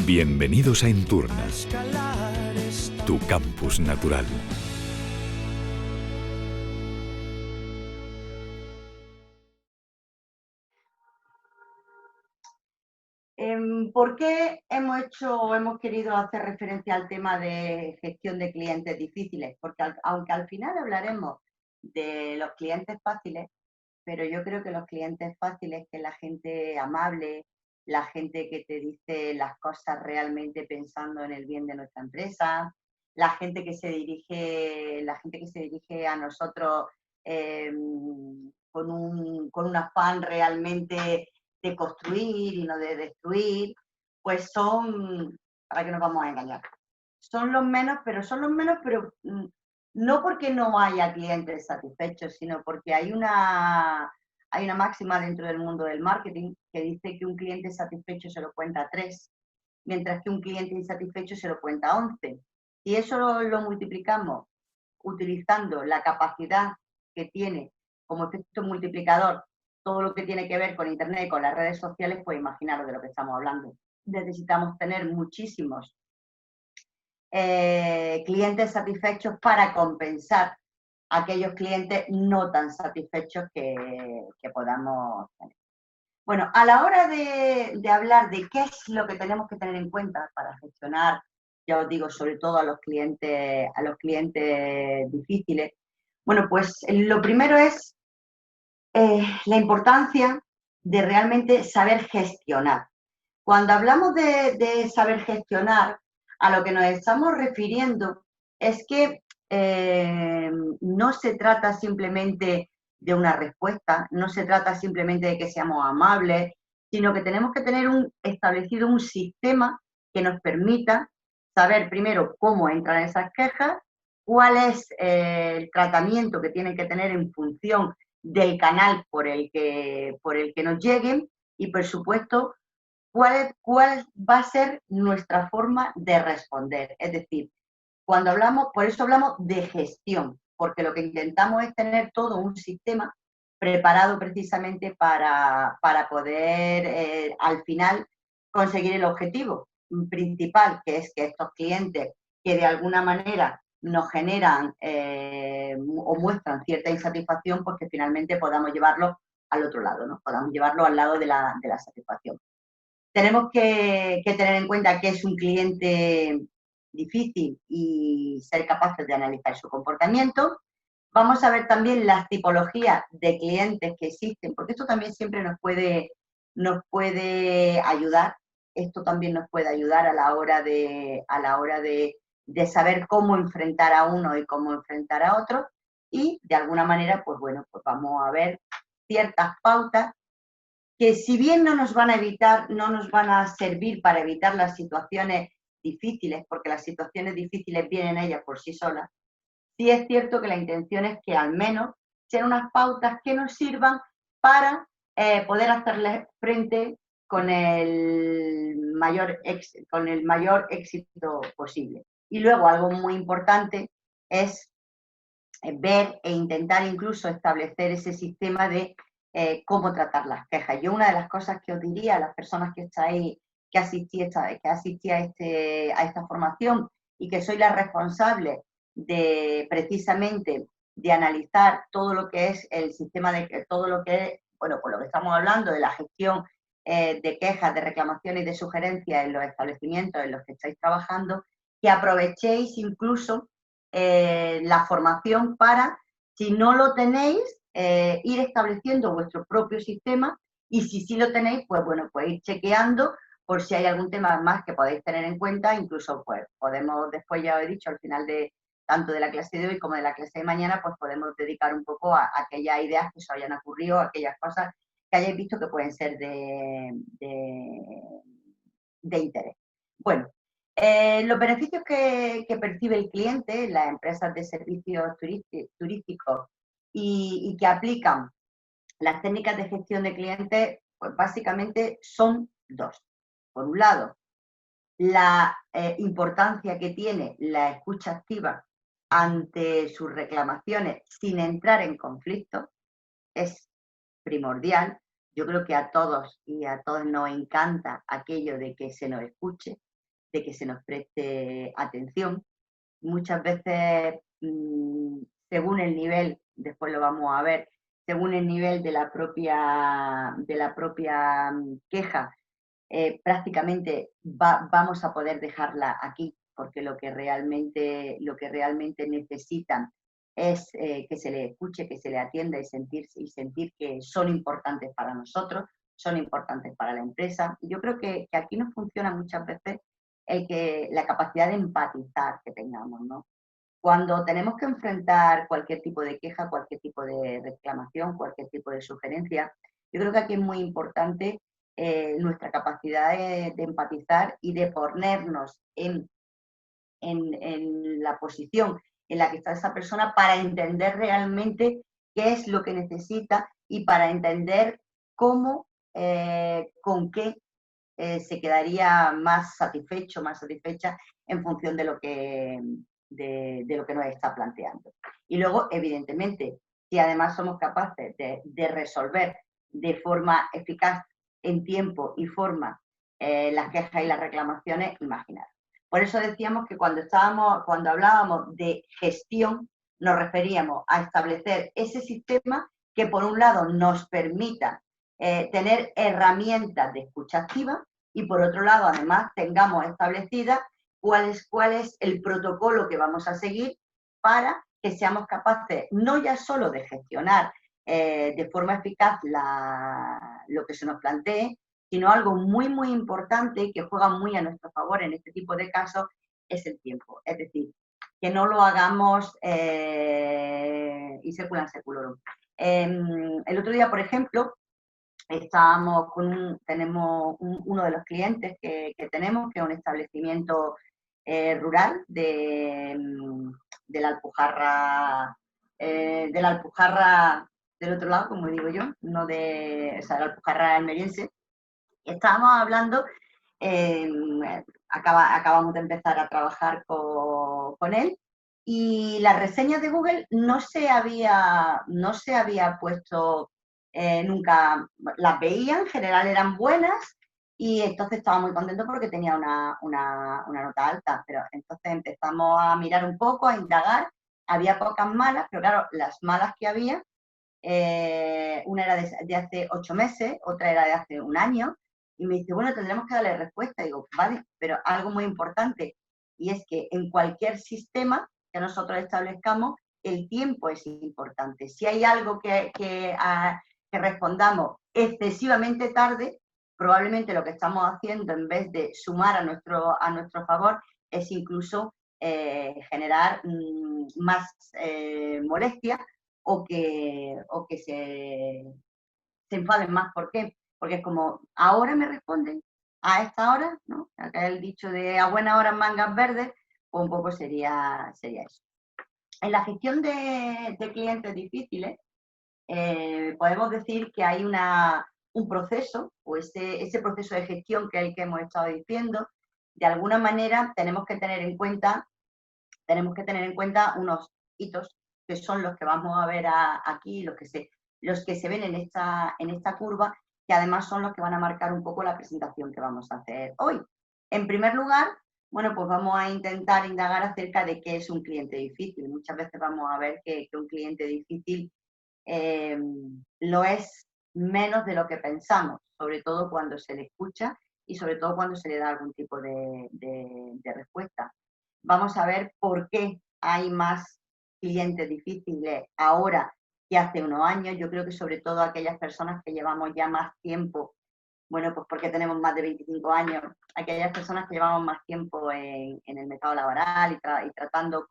Bienvenidos a Enturna, tu campus natural. ¿Por qué hemos querido hacer referencia al tema de gestión de clientes difíciles? Porque aunque al final hablaremos de los clientes fáciles, pero yo creo que los clientes fáciles, que es la gente amable, la gente que te dice las cosas realmente pensando en el bien de nuestra empresa, la gente que se dirige a nosotros con un afán realmente de construir y no de destruir, pues son, para que nos vamos a engañar, son los menos, pero no porque no haya clientes satisfechos, sino porque hay una máxima dentro del mundo del marketing que dice que un cliente satisfecho se lo cuenta 3, mientras que un cliente insatisfecho se lo cuenta 11. Y eso lo multiplicamos utilizando la capacidad que tiene como efecto multiplicador todo lo que tiene que ver con Internet y con las redes sociales, pues imaginaros de lo que estamos hablando. Necesitamos tener muchísimos clientes satisfechos para compensar a aquellos clientes no tan satisfechos que podamos tener. Bueno, a la hora de hablar de qué es lo que tenemos que tener en cuenta para gestionar, ya os digo, sobre todo a los clientes difíciles, bueno, pues lo primero es la importancia de realmente saber gestionar. Cuando hablamos de saber gestionar, a lo que nos estamos refiriendo es que no se trata simplemente de una respuesta, no se trata simplemente de que seamos amables, sino que tenemos que tener establecido un sistema que nos permita saber primero cómo entran esas quejas, cuál es el tratamiento que tienen que tener en función del canal por el que nos lleguen y, por supuesto, cuál va a ser nuestra forma de responder. Es decir, cuando hablamos, por eso hablamos de gestión, porque lo que intentamos es tener todo un sistema preparado precisamente para poder al final conseguir el objetivo principal, que es que estos clientes que de alguna manera nos generan o muestran cierta insatisfacción, pues que finalmente podamos llevarlo al otro lado, ¿no? Podamos llevarlo al lado de la satisfacción. Tenemos que tener en cuenta que es un cliente difícil y ser capaces de analizar su comportamiento. Vamos a ver también las tipologías de clientes que existen, porque esto también siempre nos puede ayudar. Esto también nos puede ayudar a la hora de saber cómo enfrentar a uno y cómo enfrentar a otro. Y de alguna manera, pues bueno, pues vamos a ver ciertas pautas que si bien no nos van a servir para evitar las situaciones difíciles, porque las situaciones difíciles vienen ellas por sí solas, sí es cierto que la intención es que al menos sean unas pautas que nos sirvan para poder hacerle frente con el mayor éxito posible. Y luego algo muy importante es ver e intentar incluso establecer ese sistema de cómo tratar las quejas. Yo una de las cosas que os diría a las personas que estáis, que asistí a esta formación y que sois las responsables de precisamente de analizar todo lo que es el sistema de todo lo que es, bueno, por lo que estamos hablando de la gestión de quejas, de reclamaciones y de sugerencias en los establecimientos en los que estáis trabajando, que aprovechéis incluso la formación para, si no lo tenéis, ir estableciendo vuestro propio sistema y si sí lo tenéis, pues bueno, pues ir chequeando por si hay algún tema más que podéis tener en cuenta, incluso pues podemos, después ya os he dicho, al final de tanto de la clase de hoy como de la clase de mañana, pues podemos dedicar un poco a aquellas ideas que os hayan ocurrido, a aquellas cosas que hayáis visto que pueden ser de interés. Bueno, los beneficios que percibe el cliente, las empresas de servicios turísticos y que aplican las técnicas de gestión de clientes, pues básicamente son dos. Por un lado, la importancia que tiene la escucha activa ante sus reclamaciones sin entrar en conflicto es primordial. Yo creo que a todos y a todos nos encanta aquello de que se nos escuche, de que se nos preste atención. Muchas veces, según el nivel, después lo vamos a ver, según el nivel de la propia queja, prácticamente vamos a poder dejarla aquí, porque lo que realmente necesitan es que se les escuche, que se les atienda y sentir que son importantes para nosotros, son importantes para la empresa. Y yo creo que aquí nos funciona muchas veces la capacidad de empatizar que tengamos, ¿no? Cuando tenemos que enfrentar cualquier tipo de queja, cualquier tipo de reclamación, cualquier tipo de sugerencia, yo creo que aquí es muy importante nuestra capacidad de empatizar y de ponernos en la posición en la que está esa persona para entender realmente qué es lo que necesita y para entender cómo, con qué se quedaría más satisfecho, más satisfecha en función de lo que nos está planteando. Y luego, evidentemente, si además somos capaces de resolver de forma eficaz, en tiempo y forma, las quejas y las reclamaciones, imaginar. Por eso decíamos que cuando hablábamos de gestión, nos referíamos a establecer ese sistema que, por un lado, nos permita tener herramientas de escucha activa y, por otro lado, además, tengamos establecida cuál es el protocolo que vamos a seguir para que seamos capaces no ya solo de gestionar de forma eficaz lo que se nos plantee, sino algo muy, muy importante que juega muy a nuestro favor en este tipo de casos, es el tiempo. Es decir, que no lo hagamos y seculan seculorum. El otro día, por ejemplo, tenemos uno de los clientes que tenemos, que es un establecimiento rural de la Alpujarra del otro lado, como digo yo, no de, o sea, de la Alpujarra almeriense. Estábamos hablando, eh, acabamos de empezar a trabajar con él y las reseñas de Google no se había puesto nunca, las veía, en general eran buenas y entonces estaba muy contento porque tenía una nota alta, pero entonces empezamos a mirar un poco, a indagar, había pocas malas, pero claro, las malas que había, una era de hace 8 meses, otra era de hace un año, y me dice, bueno, tendremos que darle respuesta. Y digo, vale, pero algo muy importante, y es que en cualquier sistema que nosotros establezcamos, el tiempo es importante. Si hay algo que respondamos excesivamente tarde, probablemente lo que estamos haciendo, en vez de sumar a nuestro favor, es incluso generar más molestia o que se enfaden más. ¿Por qué? Porque es como, ahora me responden, a esta hora, ¿no? Acá el dicho de a buena hora mangas verdes, pues un poco sería eso. En la gestión de clientes difíciles, podemos decir que hay un proceso, o ese proceso de gestión que es el que hemos estado diciendo, de alguna manera tenemos que tener en cuenta unos hitos que son los que vamos a ver aquí, los que se ven en esta curva, que además son los que van a marcar un poco la presentación que vamos a hacer hoy. En primer lugar, bueno, pues vamos a intentar indagar acerca de qué es un cliente difícil. Muchas veces vamos a ver que un cliente difícil lo es menos de lo que pensamos, sobre todo cuando se le escucha y sobre todo cuando se le da algún tipo de respuesta. Vamos a ver por qué hay más clientes difíciles ahora que hace unos años. Yo creo que sobre todo aquellas personas que llevamos ya más tiempo, bueno, pues porque tenemos más de 25 años, aquellas personas que llevamos más tiempo en el mercado laboral y trabajando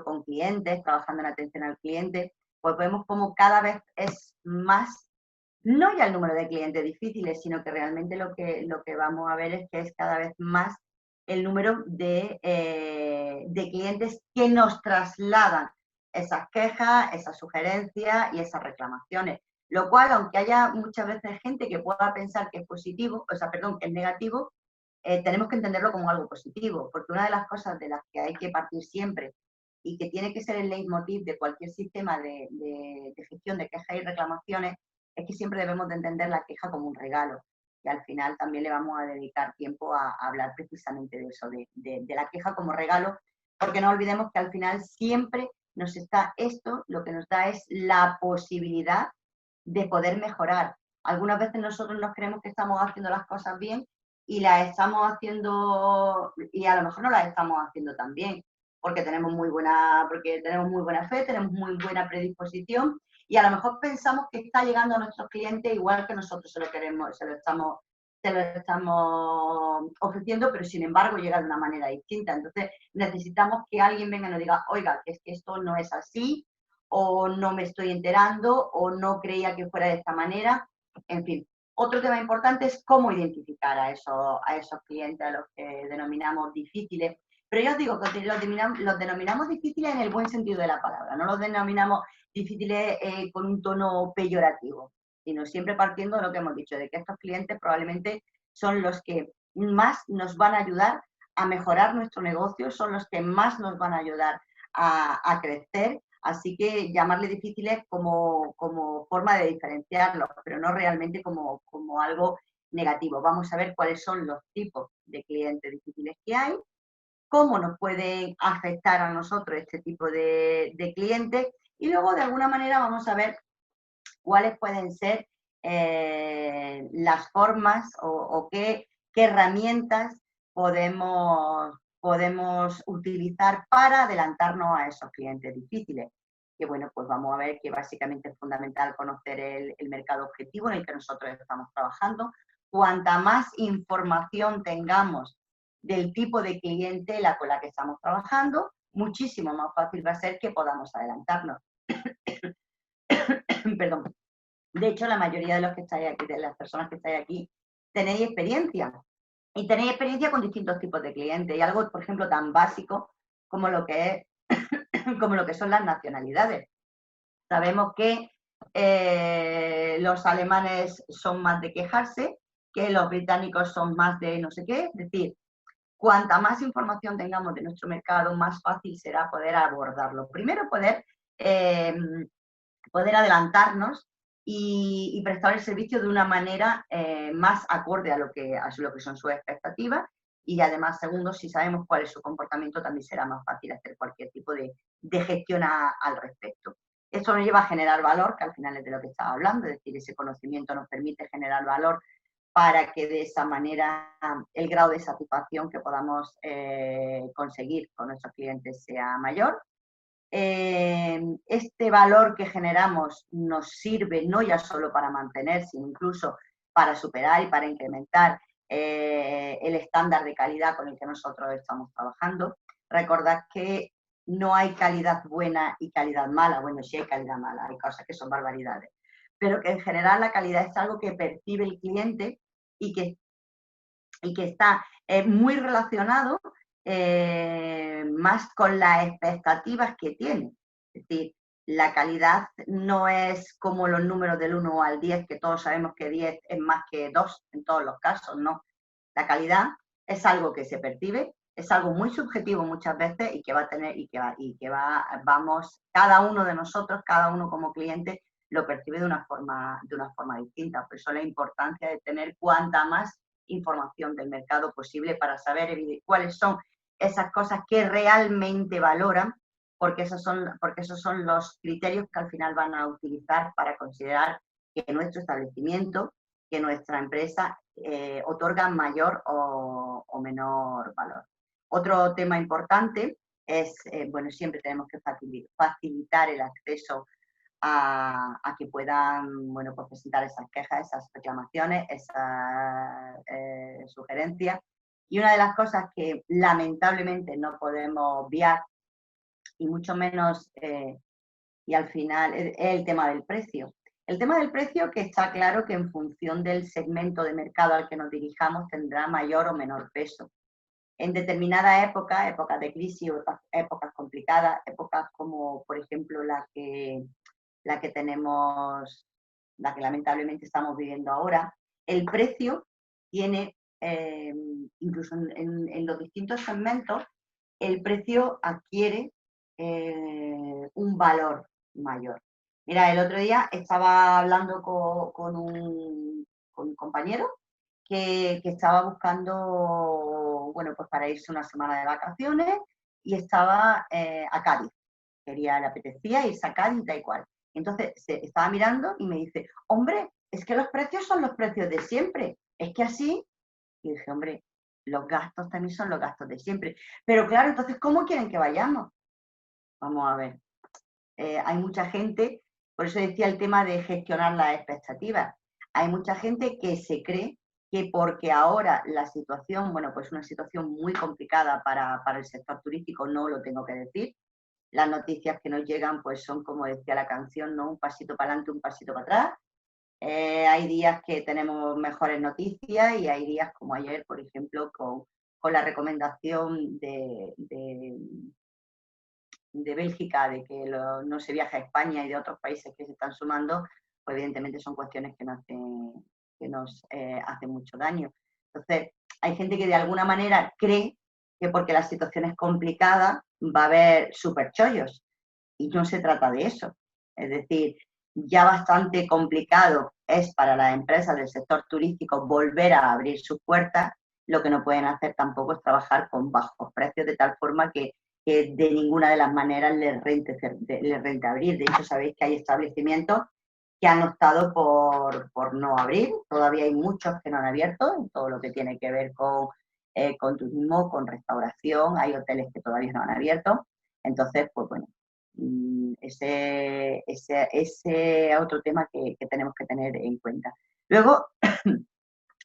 con clientes, trabajando en atención al cliente, pues vemos como cada vez es más, no ya el número de clientes difíciles, sino que realmente lo que vamos a ver es que es cada vez más el número de clientes que nos trasladan esas quejas, esas sugerencias y esas reclamaciones. Lo cual, aunque haya muchas veces gente que pueda pensar que es positivo, o sea, perdón, que es negativo, tenemos que entenderlo como algo positivo, porque una de las cosas de las que hay que partir siempre y que tiene que ser el leitmotiv de cualquier sistema de gestión de quejas y reclamaciones es que siempre debemos de entender la queja como un regalo. Y al final también le vamos a dedicar tiempo a hablar precisamente de eso, de la queja como regalo, porque no olvidemos que al final siempre nos está esto, lo que nos da es la posibilidad de poder mejorar. Algunas veces nosotros nos creemos que estamos haciendo las cosas bien y las estamos haciendo, y a lo mejor no las estamos haciendo tan bien, porque tenemos muy buena fe, tenemos muy buena predisposición, y a lo mejor pensamos que está llegando a nuestros clientes igual que nosotros se lo queremos, se lo estamos ofreciendo, pero sin embargo llega de una manera distinta. Entonces necesitamos que alguien venga y nos diga, oiga, es que esto no es así, o no me estoy enterando, o no creía que fuera de esta manera. En fin, otro tema importante es cómo identificar a esos clientes, a los que denominamos difíciles. Pero yo os digo que los denominamos difíciles en el buen sentido de la palabra, no los denominamos difíciles con un tono peyorativo, sino siempre partiendo de lo que hemos dicho, de que estos clientes probablemente son los que más nos van a ayudar a mejorar nuestro negocio, son los que más nos van a ayudar a crecer. Así que llamarle difíciles como forma de diferenciarlos, pero no realmente como algo negativo. Vamos a ver cuáles son los tipos de clientes difíciles que hay, cómo nos pueden afectar a nosotros este tipo de clientes, y luego de alguna manera vamos a ver cuáles pueden ser las formas o qué herramientas podemos utilizar para adelantarnos a esos clientes difíciles. Que bueno, pues vamos a ver que básicamente es fundamental conocer el mercado objetivo en el que nosotros estamos trabajando. Cuanta más información tengamos del tipo de cliente con la que estamos trabajando, muchísimo más fácil va a ser que podamos adelantarnos. Perdón. De hecho, la mayoría de los que estáis aquí, de las personas que estáis aquí, tenéis experiencia. Y tenéis experiencia con distintos tipos de clientes. Y algo, por ejemplo, tan básico como lo que son las nacionalidades. Sabemos que los alemanes son más de quejarse, que los británicos son más de no sé qué. Es decir, cuanta más información tengamos de nuestro mercado, más fácil será poder abordarlo. Primero, poder adelantarnos y prestar el servicio de una manera más acorde a lo que son sus expectativas, y además, segundo, si sabemos cuál es su comportamiento, también será más fácil hacer cualquier tipo de gestión al respecto. Esto nos lleva a generar valor, que al final es de lo que estaba hablando, es decir, ese conocimiento nos permite generar valor para que de esa manera el grado de satisfacción que podamos conseguir con nuestros clientes sea mayor. Este valor que generamos nos sirve no ya solo para mantener, sino incluso para superar y para incrementar el estándar de calidad con el que nosotros estamos trabajando. Recordad que no hay calidad buena y calidad mala. Bueno, sí hay calidad mala, hay cosas que son barbaridades, pero que en general la calidad es algo que percibe el cliente y que está muy relacionado más con las expectativas que tiene. Es decir, la calidad no es como los números del 1 al 10, que todos sabemos que 10 es más que 2 en todos los casos, no. La calidad es algo que se percibe, es algo muy subjetivo muchas veces y que va a tener, vamos, cada uno de nosotros, cada uno como cliente, lo percibe de una forma distinta. Por eso la importancia de tener cuanta más información del mercado posible para saber cuáles son esas cosas que realmente valoran, porque esos son los criterios que al final van a utilizar para considerar que nuestro establecimiento, que nuestra empresa otorga mayor o menor valor. Otro tema importante es, bueno, siempre tenemos que facilitar el acceso a que puedan, bueno, pues presentar esas quejas, esas reclamaciones, esas sugerencias. Y una de las cosas que lamentablemente no podemos obviar, y mucho menos, y al final, es el tema del precio. El tema del precio, que está claro que en función del segmento de mercado al que nos dirijamos tendrá mayor o menor peso. En determinada época, épocas de crisis, épocas complicadas, épocas como, por ejemplo, la que lamentablemente estamos viviendo ahora, el precio tiene, incluso en los distintos segmentos, el precio adquiere un valor mayor. Mira, el otro día estaba hablando con un compañero que estaba buscando, bueno, pues para irse una semana de vacaciones y estaba a Cádiz. Le apetecía irse a Cádiz y tal y cual. Entonces se estaba mirando y me dice, hombre, es que los precios son los precios de siempre. Es que así, y dije, hombre, los gastos también son los gastos de siempre. Pero claro, entonces, ¿cómo quieren que vayamos? Vamos a ver. Hay mucha gente, por eso decía el tema de gestionar las expectativas. Hay mucha gente que se cree que porque ahora la situación, bueno, pues una situación muy complicada para el sector turístico, no lo tengo que decir. Las noticias que nos llegan, pues son, como decía la canción, ¿no? Un pasito para adelante, un pasito para atrás. Hay días que tenemos mejores noticias y hay días como ayer, por ejemplo, con la recomendación de Bélgica de que no se viaja a España y de otros países que se están sumando, pues evidentemente son cuestiones que nos hacen mucho daño. Entonces, hay gente que de alguna manera cree que porque la situación es complicada va a haber superchollos y no se trata de eso. Es decir, ya bastante complicado es para las empresas del sector turístico volver a abrir sus puertas. Lo que no pueden hacer tampoco es trabajar con bajos precios de tal forma que de ninguna de las maneras les rente abrir. De hecho, sabéis que hay establecimientos que han optado por no abrir. Todavía hay muchos que no han abierto, en todo lo que tiene que ver con turismo, con restauración. Hay hoteles que todavía no han abierto. Entonces, pues bueno, ese otro tema que tenemos que tener en cuenta. Luego,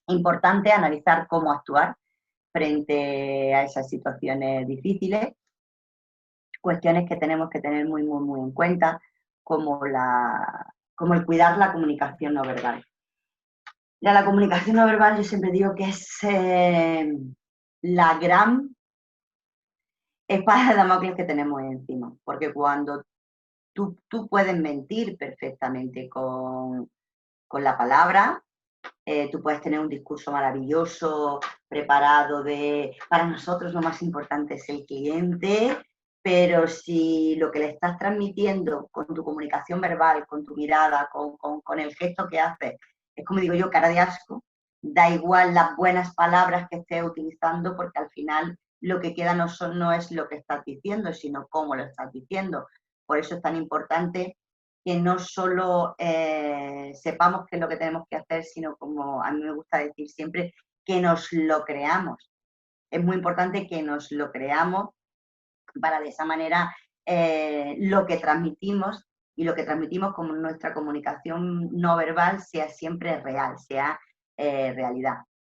importante analizar cómo actuar frente a esas situaciones difíciles, cuestiones que tenemos que tener muy, muy, muy en cuenta, como el cuidar la comunicación no verbal. Ya la comunicación no verbal yo siempre digo que es la gran espada de Damocles que tenemos encima, porque cuando tú puedes mentir perfectamente con la palabra, tú puedes tener un discurso maravilloso, preparado para nosotros lo más importante es el cliente, pero si lo que le estás transmitiendo con tu comunicación verbal, con tu mirada, con el gesto que haces, es como digo yo, cara de asco, da igual las buenas palabras que estés utilizando, porque al final lo que queda no es lo que estás diciendo, sino cómo lo estás diciendo. Por eso es tan importante que no solo sepamos qué es lo que tenemos que hacer, sino, como a mí me gusta decir siempre, que nos lo creamos. Es muy importante que nos lo creamos para de esa manera lo que transmitimos y lo que transmitimos como nuestra comunicación no verbal sea siempre real, sea realidad.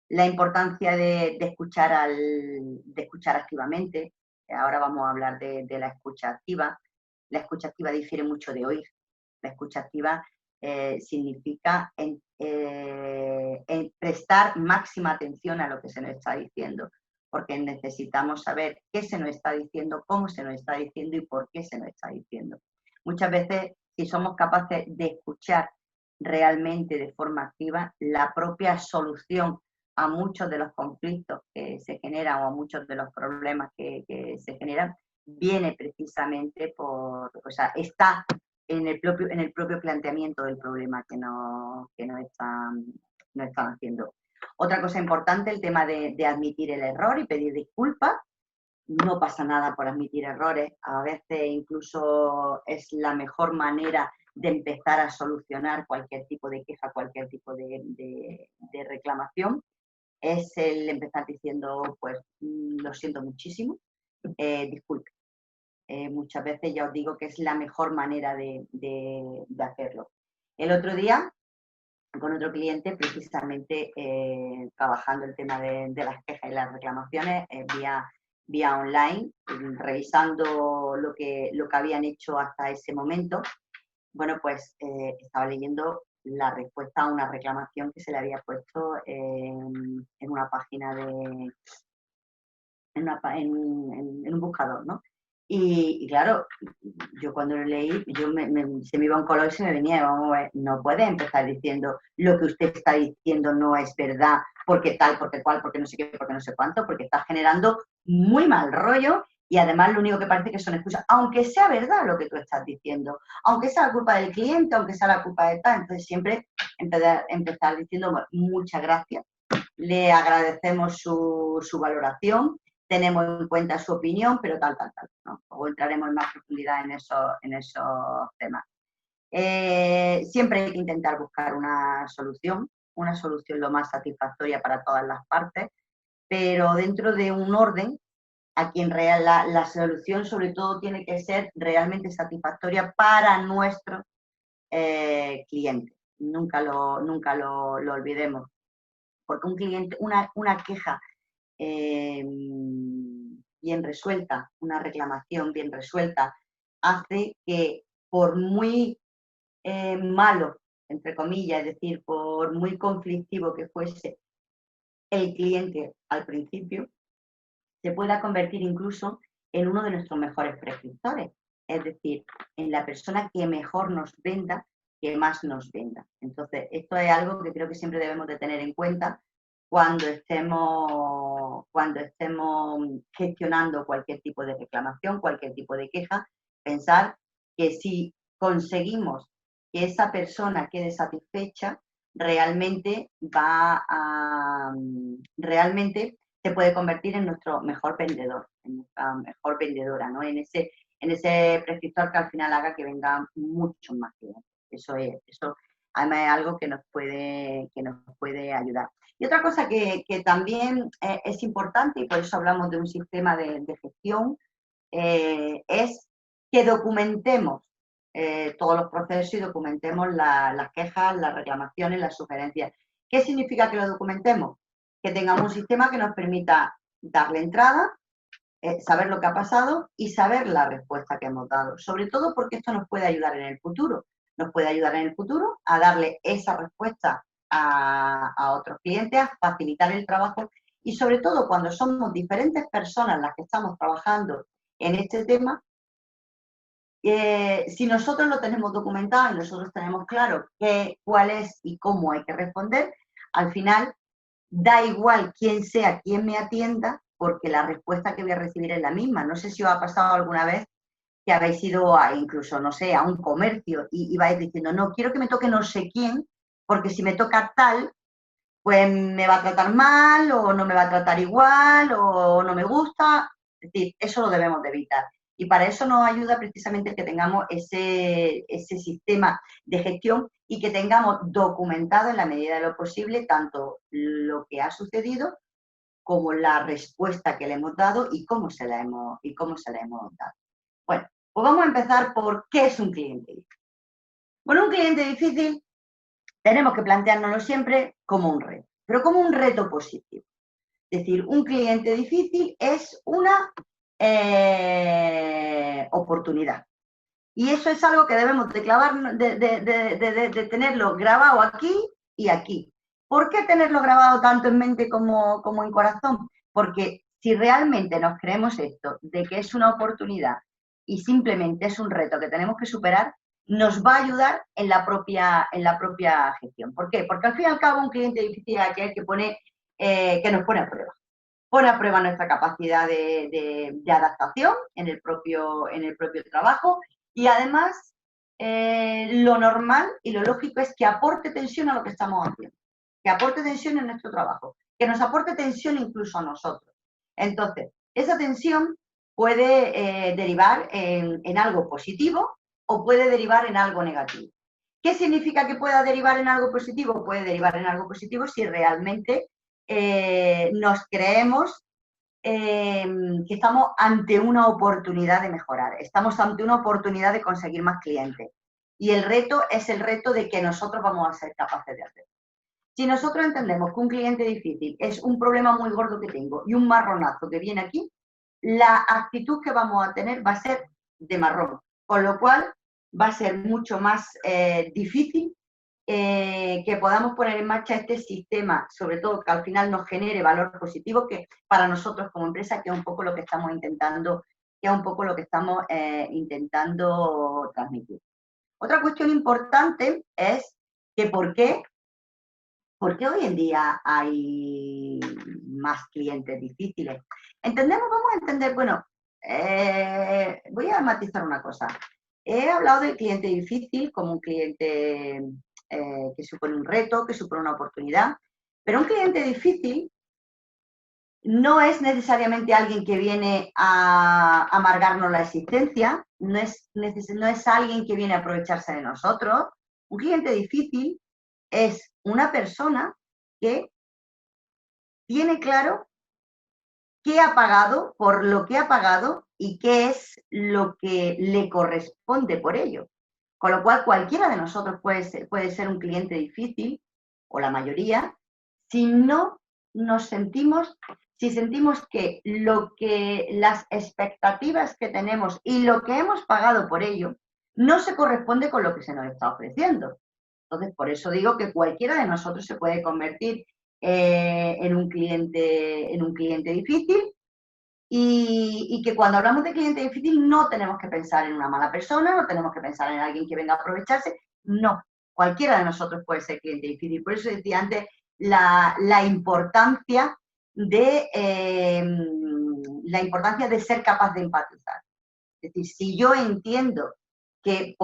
La importancia de escuchar activamente. Ahora vamos a hablar de la escucha activa. La escucha activa difiere mucho de oír. La escucha activa significa prestar máxima atención a lo que se nos está diciendo, porque necesitamos saber qué se nos está diciendo, cómo se nos está diciendo y por qué se nos está diciendo. Muchas veces, si somos capaces de escuchar realmente de forma activa, la propia solución a muchos de los conflictos que se generan o a muchos de los problemas que se generan, viene precisamente está en el propio planteamiento del problema que no están haciendo. Otra cosa importante, el tema de admitir el error y pedir disculpas. No pasa nada por admitir errores. A veces incluso es la mejor manera de empezar a solucionar cualquier tipo de queja, cualquier tipo de reclamación. Es el empezar diciendo, pues, lo siento muchísimo, disculpe. Muchas veces ya os digo que es la mejor manera de hacerlo. El otro día, con otro cliente, precisamente trabajando el tema de las quejas y las reclamaciones vía online, revisando lo que habían hecho hasta ese momento, bueno, pues estaba leyendo la respuesta a una reclamación que se le había puesto en una página en un buscador, ¿no? Y claro, yo cuando lo leí, se me iba un color y se me venía, vamos a ver, no puede empezar diciendo lo que usted está diciendo no es verdad, porque tal, porque cual, porque no sé qué, porque no sé cuánto, porque está generando muy mal rollo y además lo único que parece que son excusas, aunque sea verdad lo que tú estás diciendo, aunque sea la culpa del cliente, aunque sea la culpa de tal. Entonces siempre empezar diciendo muchas gracias, le agradecemos su valoración, tenemos en cuenta su opinión, pero tal, ¿no? Luego entraremos en más profundidad en esos temas. Siempre hay que intentar buscar una solución lo más satisfactoria para todas las partes, pero dentro de un orden. Aquí en real la solución sobre todo tiene que ser realmente satisfactoria para nuestros clientes. Nunca lo olvidemos. Porque un cliente, una queja bien resuelta, una reclamación bien resuelta, hace que por muy malo, entre comillas, es decir, por muy conflictivo que fuese el cliente al principio, se pueda convertir incluso en uno de nuestros mejores prescriptores, es decir, en la persona que mejor nos venda, que más nos venda. Entonces, esto es algo que creo que siempre debemos de tener en cuenta cuando estemos gestionando cualquier tipo de reclamación, cualquier tipo de queja, pensar que si conseguimos que esa persona quede satisfecha, realmente se puede convertir en nuestro mejor vendedor, en nuestra mejor vendedora, ¿no? En ese prescriptor que al final haga que vengan muchos más clientes. Eso además es algo que nos puede ayudar. Y otra cosa que también es importante, y por eso hablamos de un sistema de gestión, es que documentemos todos los procesos y documentemos las quejas, las reclamaciones, las sugerencias. ¿Qué significa que lo documentemos? Que tengamos un sistema que nos permita darle entrada, saber lo que ha pasado y saber la respuesta que hemos dado. Sobre todo porque esto nos puede ayudar en el futuro. Nos puede ayudar en el futuro a darle esa respuesta a otros clientes, a facilitar el trabajo y sobre todo cuando somos diferentes personas las que estamos trabajando en este tema, si nosotros lo tenemos documentado y nosotros tenemos claro cuál es y cómo hay que responder, al final da igual quién sea quien me atienda, porque la respuesta que voy a recibir es la misma. No sé si os ha pasado alguna vez que habéis ido incluso, no sé, a un comercio y vais diciendo, no, quiero que me toque no sé quién, porque si me toca tal, pues me va a tratar mal, o no me va a tratar igual, o no me gusta. Es decir, eso lo debemos de evitar. Y para eso nos ayuda precisamente que tengamos ese sistema de gestión y que tengamos documentado en la medida de lo posible tanto lo que ha sucedido como la respuesta que le hemos dado y cómo se la hemos dado. Bueno, pues vamos a empezar por qué es un cliente difícil. Bueno, un cliente difícil tenemos que planteárnoslo siempre como un reto, pero como un reto positivo. Es decir, un cliente difícil es una oportunidad. Y eso es algo que debemos de clavar, de tenerlo grabado aquí y aquí. ¿Por qué tenerlo grabado tanto en mente como en corazón? Porque si realmente nos creemos esto, de que es una oportunidad y simplemente es un reto que tenemos que superar, nos va a ayudar en la propia gestión. ¿Por qué? Porque al fin y al cabo un cliente difícil es aquel que nos pone a prueba. Pone a prueba nuestra capacidad de adaptación en el propio trabajo y además lo normal y lo lógico es que aporte tensión a lo que estamos haciendo, que aporte tensión en nuestro trabajo, que nos aporte tensión incluso a nosotros. Entonces, esa tensión puede derivar en algo positivo o puede derivar en algo negativo. ¿Qué significa que pueda derivar en algo positivo? Puede derivar en algo positivo si realmente nos creemos que estamos ante una oportunidad de mejorar, estamos ante una oportunidad de conseguir más clientes. Y el reto es el reto de que nosotros vamos a ser capaces de hacer. Si nosotros entendemos que un cliente difícil es un problema muy gordo que tengo y un marronazo que viene aquí, la actitud que vamos a tener va a ser de marrón, con lo cual va a ser mucho más difícil que podamos poner en marcha este sistema, sobre todo que al final nos genere valor positivo, que para nosotros como empresa, que es un poco lo que estamos intentando, transmitir. Otra cuestión importante es que ¿por qué hoy en día hay más clientes difíciles? Vamos a entender, bueno, voy a matizar una cosa. He hablado del cliente difícil como un cliente que supone un reto, que supone una oportunidad, pero un cliente difícil no es necesariamente alguien que viene a amargarnos la existencia, no es alguien que viene a aprovecharse de nosotros. Un cliente difícil es una persona que tiene claro qué ha pagado, por lo que ha pagado y qué es lo que le corresponde por ello. Con lo cual, cualquiera de nosotros puede ser un cliente difícil, o la mayoría, si no nos sentimos, si sentimos que las expectativas que tenemos y lo que hemos pagado por ello no se corresponde con lo que se nos está ofreciendo. Entonces, por eso digo que cualquiera de nosotros se puede convertir en un cliente difícil y que cuando hablamos de cliente difícil no tenemos que pensar en una mala persona, no tenemos que pensar en alguien que venga a aprovecharse, no, cualquiera de nosotros puede ser cliente difícil. Por eso decía antes la importancia de ser capaz de empatizar. Es decir, si yo entiendo que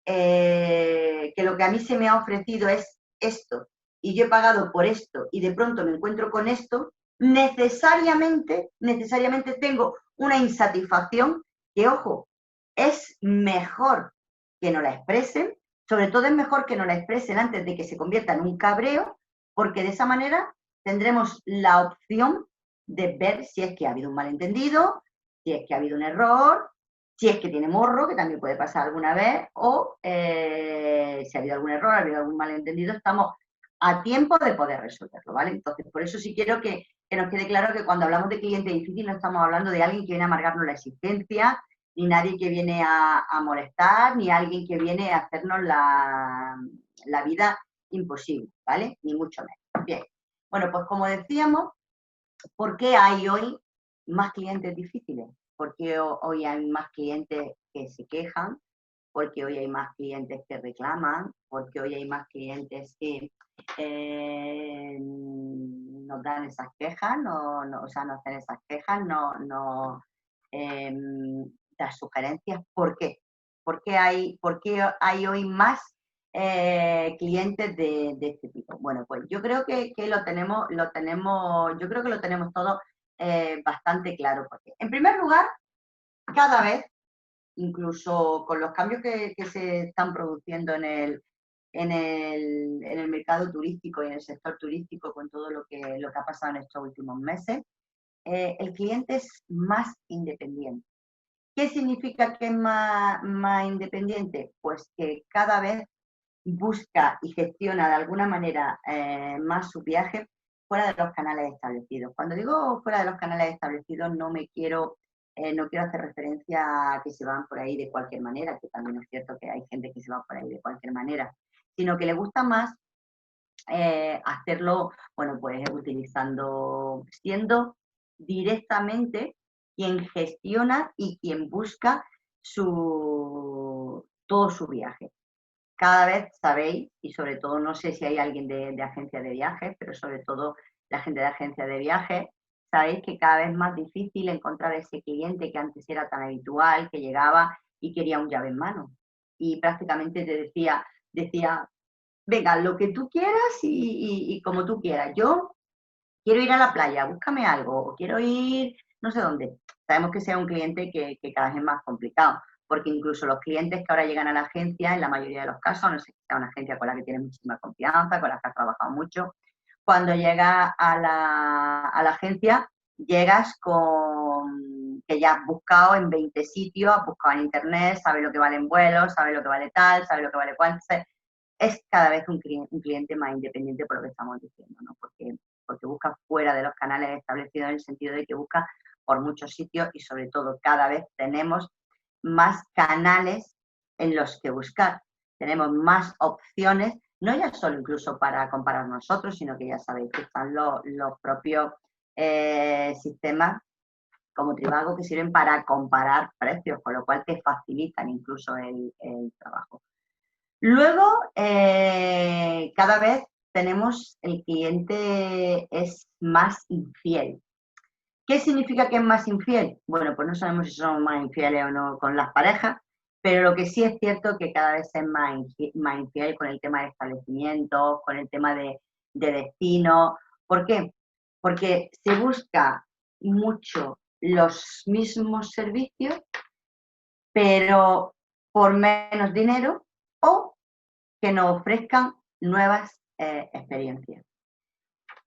que lo que a mí se me ha ofrecido es esto y yo he pagado por esto y de pronto me encuentro con esto, necesariamente tengo una insatisfacción que, ojo, es mejor que no la expresen, sobre todo es mejor que no la expresen antes de que se convierta en un cabreo, porque de esa manera tendremos la opción de ver si es que ha habido un malentendido, si es que ha habido un error, si es que tiene morro, que también puede pasar alguna vez, o si ha habido algún error, ha habido algún malentendido, estamos a tiempo de poder resolverlo, ¿vale? Entonces, por eso sí quiero que nos quede claro que cuando hablamos de cliente difícil no estamos hablando de alguien que viene a amargarnos la existencia, ni nadie que viene a molestar, ni alguien que viene a hacernos la vida imposible, ¿vale? Ni mucho menos. Bien, bueno, pues como decíamos, ¿por qué hay hoy más clientes difíciles? Porque hoy hay más clientes que se quejan, porque hoy hay más clientes que reclaman, porque hoy hay más clientes que nos dan esas quejas, o sea, nos hacen esas quejas, las sugerencias. ¿Por qué? ¿Por qué hay hoy más clientes de este tipo? Bueno, pues yo creo que lo tenemos, yo creo que lo tenemos todo bastante claro. Porque, en primer lugar, cada vez, incluso con los cambios que se están produciendo en el mercado turístico y en el sector turístico, con todo lo que ha pasado en estos últimos meses, el cliente es más independiente. ¿Qué significa que es más independiente? Pues que cada vez busca y gestiona de alguna manera más su viaje fuera de los canales establecidos. Cuando digo fuera de los canales establecidos no quiero hacer referencia a que se van por ahí de cualquier manera, que también es cierto que hay gente que se va por ahí de cualquier manera, sino que le gusta más hacerlo, bueno, pues siendo directamente quien gestiona y quien busca todo su viaje. Cada vez sabéis, y sobre todo no sé si hay alguien de agencia de viajes, pero sobre todo la gente de agencia de viajes, sabéis que cada vez es más difícil encontrar ese cliente que antes era tan habitual, que llegaba y quería un llave en mano. Y prácticamente te decía, venga, lo que tú quieras y como tú quieras. Yo quiero ir a la playa, búscame algo, o quiero ir no sé dónde. Sabemos que sea un cliente que cada vez es más complicado, porque incluso los clientes que ahora llegan a la agencia, en la mayoría de los casos, no sé si sea una agencia con la que tienes muchísima confianza, con la que has trabajado mucho, cuando llegas a la agencia, llegas con que ya has buscado en 20 sitios, has buscado en internet, sabes lo que vale en vuelos, sabes lo que vale tal, sabes lo que vale cual. Es cada vez un cliente más independiente por lo que estamos diciendo, ¿no? Porque busca fuera de los canales establecidos, en el sentido de que busca por muchos sitios y sobre todo cada vez tenemos más canales en los que buscar. Tenemos más opciones, no ya solo incluso para comparar nosotros, sino que ya sabéis que están los propios sistemas como Trivago que sirven para comparar precios, con lo cual te facilitan incluso el trabajo. Luego, cada vez el cliente es más infiel. ¿Qué significa que es más infiel? Bueno, pues no sabemos si somos más infieles o no con las parejas, pero lo que sí es cierto es que cada vez es más infiel con el tema de establecimientos, con el tema de destino. ¿Por qué? Porque se busca mucho los mismos servicios, pero por menos dinero, o que nos ofrezcan nuevas experiencias.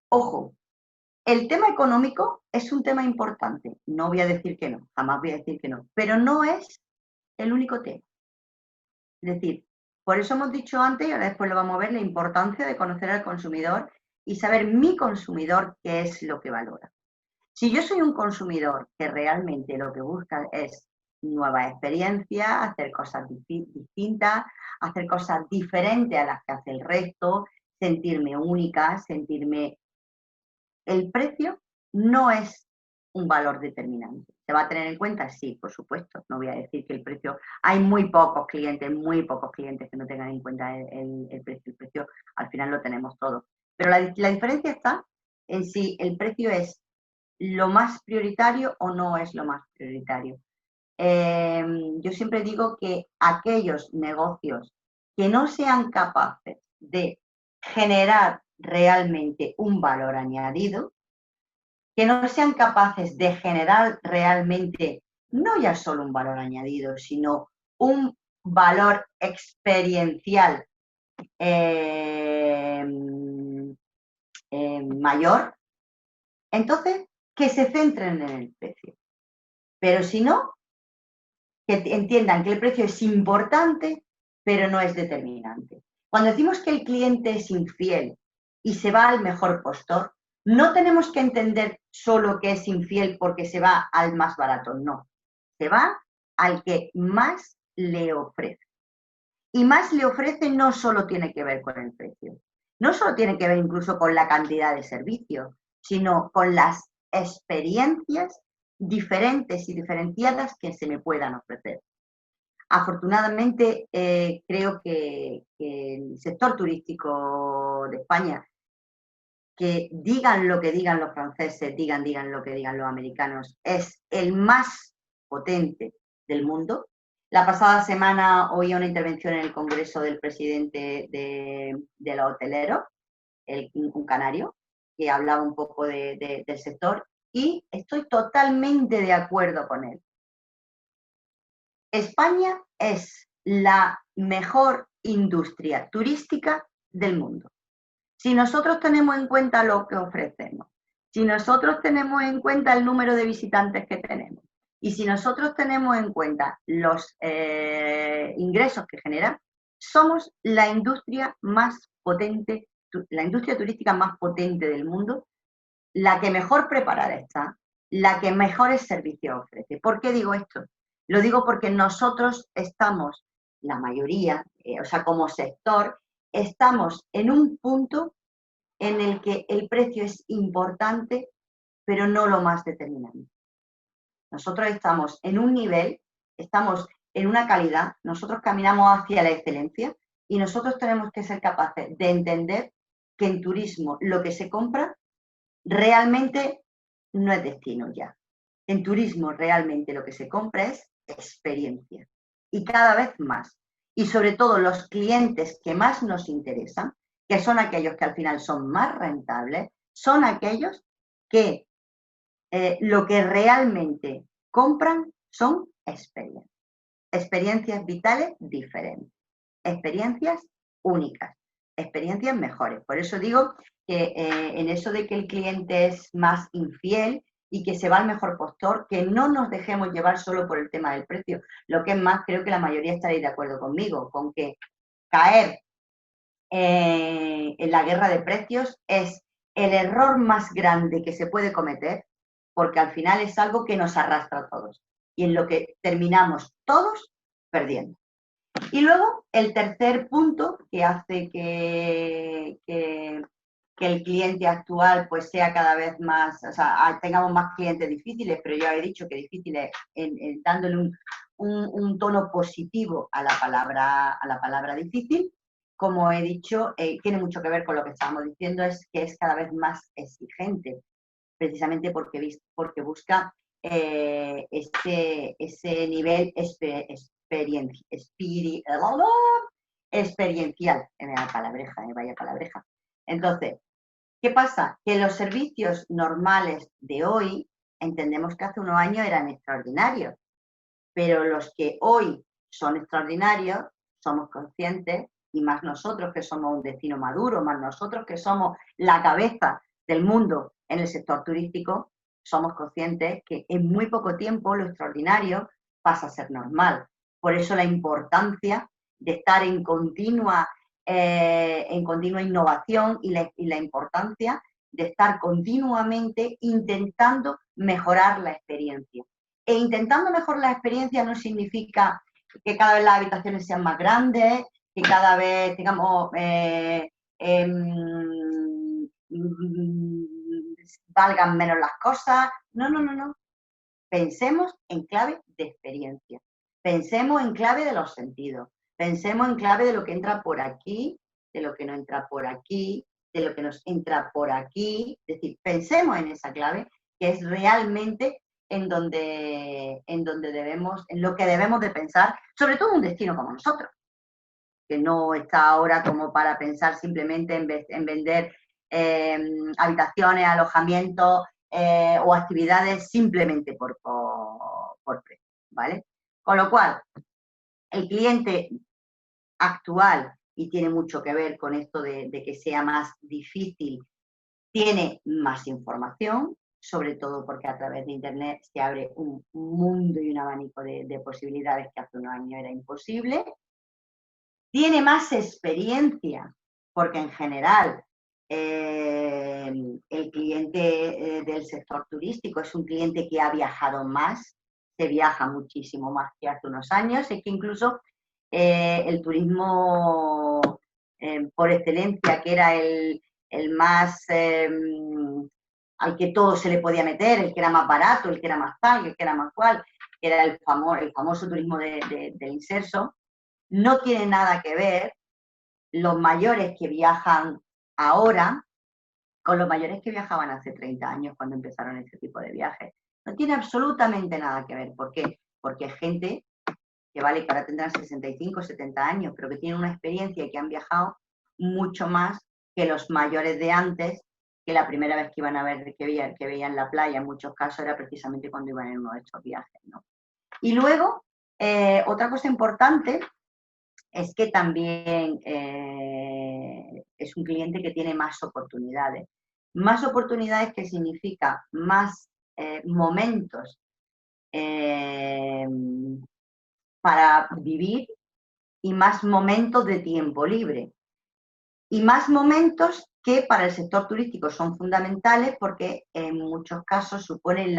Ojo, el tema económico es un tema importante, no voy a decir que no, jamás voy a decir que no, pero no es el único tema. Es decir, por eso hemos dicho antes, y ahora después lo vamos a ver, la importancia de conocer al consumidor y saber mi consumidor qué es lo que valora. Si yo soy un consumidor que realmente lo que busca es nuevas experiencias, hacer cosas distintas, hacer cosas diferentes a las que hace el resto, sentirme única, sentirme... El precio no es un valor determinante. ¿Se va a tener en cuenta? Sí, por supuesto. No voy a decir que el precio... Hay muy pocos clientes que no tengan en cuenta el precio. El precio al final lo tenemos todo. Pero la diferencia está en si el precio es lo más prioritario o no es lo más prioritario. Yo siempre digo que aquellos negocios que no sean capaces de generar realmente un valor añadido, que no sean capaces de generar realmente no ya solo un valor añadido, sino un valor experiencial mayor, entonces que se centren en el precio. Pero si no, que entiendan que el precio es importante, pero no es determinante. Cuando decimos que el cliente es infiel y se va al mejor postor, no tenemos que entender solo que es infiel porque se va al más barato, no. Se va al que más le ofrece. Y más le ofrece no solo tiene que ver con el precio, no solo tiene que ver incluso con la cantidad de servicios, sino con las experiencias diferentes y diferenciadas que se me puedan ofrecer. Afortunadamente, creo que el sector turístico de España, que digan lo que digan los franceses, digan lo que digan los americanos, es el más potente del mundo. La pasada semana oía una intervención en el Congreso del presidente de los hoteleros, un canario, que hablaba un poco del sector, y estoy totalmente de acuerdo con él. España es la mejor industria turística del mundo. Si nosotros tenemos en cuenta lo que ofrecemos, si nosotros tenemos en cuenta el número de visitantes que tenemos y si nosotros tenemos en cuenta los ingresos que genera, somos la industria más potente, la industria turística más potente del mundo, la que mejor preparada está, la que mejores servicios ofrece. ¿Por qué digo esto? Lo digo porque nosotros estamos, la mayoría, o sea, como sector, estamos en un punto en el que el precio es importante, pero no lo más determinante. Nosotros estamos en un nivel, estamos en una calidad, nosotros caminamos hacia la excelencia y nosotros tenemos que ser capaces de entender que en turismo lo que se compra realmente no es destino ya. En turismo realmente lo que se compra es experiencia y cada vez más. Y sobre todo los clientes que más nos interesan, que son aquellos que al final son más rentables, son aquellos que lo que realmente compran son experiencias. Experiencias vitales diferentes, experiencias únicas, experiencias mejores. Por eso digo que en eso de que el cliente es más infiel y que se va al mejor postor, que no nos dejemos llevar solo por el tema del precio. Lo que es más, creo que la mayoría estaréis de acuerdo conmigo, con que caer en la guerra de precios es el error más grande que se puede cometer, porque al final es algo que nos arrastra a todos y en lo que terminamos todos perdiendo. Y luego el tercer punto que hace que el cliente actual pues sea cada vez más, o sea, tengamos más clientes difíciles, pero ya he dicho que difíciles dándole un tono positivo a la palabra difícil, como he dicho, tiene mucho que ver con lo que estábamos diciendo, es que es cada vez más exigente. precisamente porque busca ese nivel experiencial, vaya palabreja. Entonces, ¿qué pasa? Que los servicios normales de hoy, entendemos que hace unos años eran extraordinarios, pero los que hoy son extraordinarios, somos conscientes, y más nosotros que somos un destino maduro, más nosotros que somos la cabeza del mundo en el sector turístico, somos conscientes que en muy poco tiempo lo extraordinario pasa a ser normal. Por eso la importancia de estar en continua innovación y la importancia de estar continuamente intentando mejorar la experiencia. E intentando mejorar la experiencia no significa que cada vez las habitaciones sean más grandes, que cada vez, digamos, valgan menos las cosas. No, no, no, no. Pensemos en clave de experiencia. Pensemos en clave de los sentidos. Pensemos en clave de lo que entra por aquí, de lo que no entra por aquí, de lo que nos entra por aquí. Es decir, pensemos en esa clave, que es realmente en lo que debemos de pensar, sobre todo un destino como nosotros, que no está ahora como para pensar simplemente en vender habitaciones, alojamientos o actividades simplemente por precio, ¿vale? Con lo cual, el cliente actual, y tiene mucho que ver con esto de que sea más difícil, tiene más información, sobre todo porque a través de Internet se abre un mundo y un abanico de posibilidades que hace unos años era imposible. Tiene más experiencia, porque en general el cliente del sector turístico es un cliente que ha viajado más, se viaja muchísimo más que hace unos años, es que incluso el turismo por excelencia, que era el más al que todo se le podía meter, el que era más barato, el que era más tal, el que era más cual, que era el famoso turismo del inserso, no tiene nada que ver los mayores que viajan ahora con los mayores que viajaban hace 30 años cuando empezaron este tipo de viajes. No tiene absolutamente nada que ver. ¿Por qué? Porque es gente que vale, que ahora tendrán 65, 70 años, pero que tienen una experiencia y que han viajado mucho más que los mayores de antes, que la primera vez que iban a ver, que veían la playa, en muchos casos era precisamente cuando iban en uno de estos viajes, ¿no? Y luego, otra cosa importante es que también es un cliente que tiene más oportunidades. Más oportunidades que significa más momentos para vivir y más momentos de tiempo libre. Y más momentos que para el sector turístico son fundamentales porque en muchos casos suponen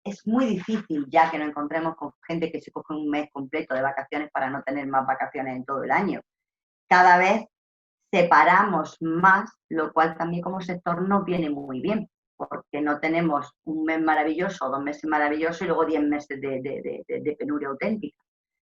es muy difícil ya que nos encontremos con gente que se coge un mes completo de vacaciones para no tener más vacaciones en todo el año. Cada vez separamos más, lo cual también como sector nos viene muy bien, porque no tenemos un mes maravilloso, 2 meses maravillosos y luego 10 meses de penuria auténtica.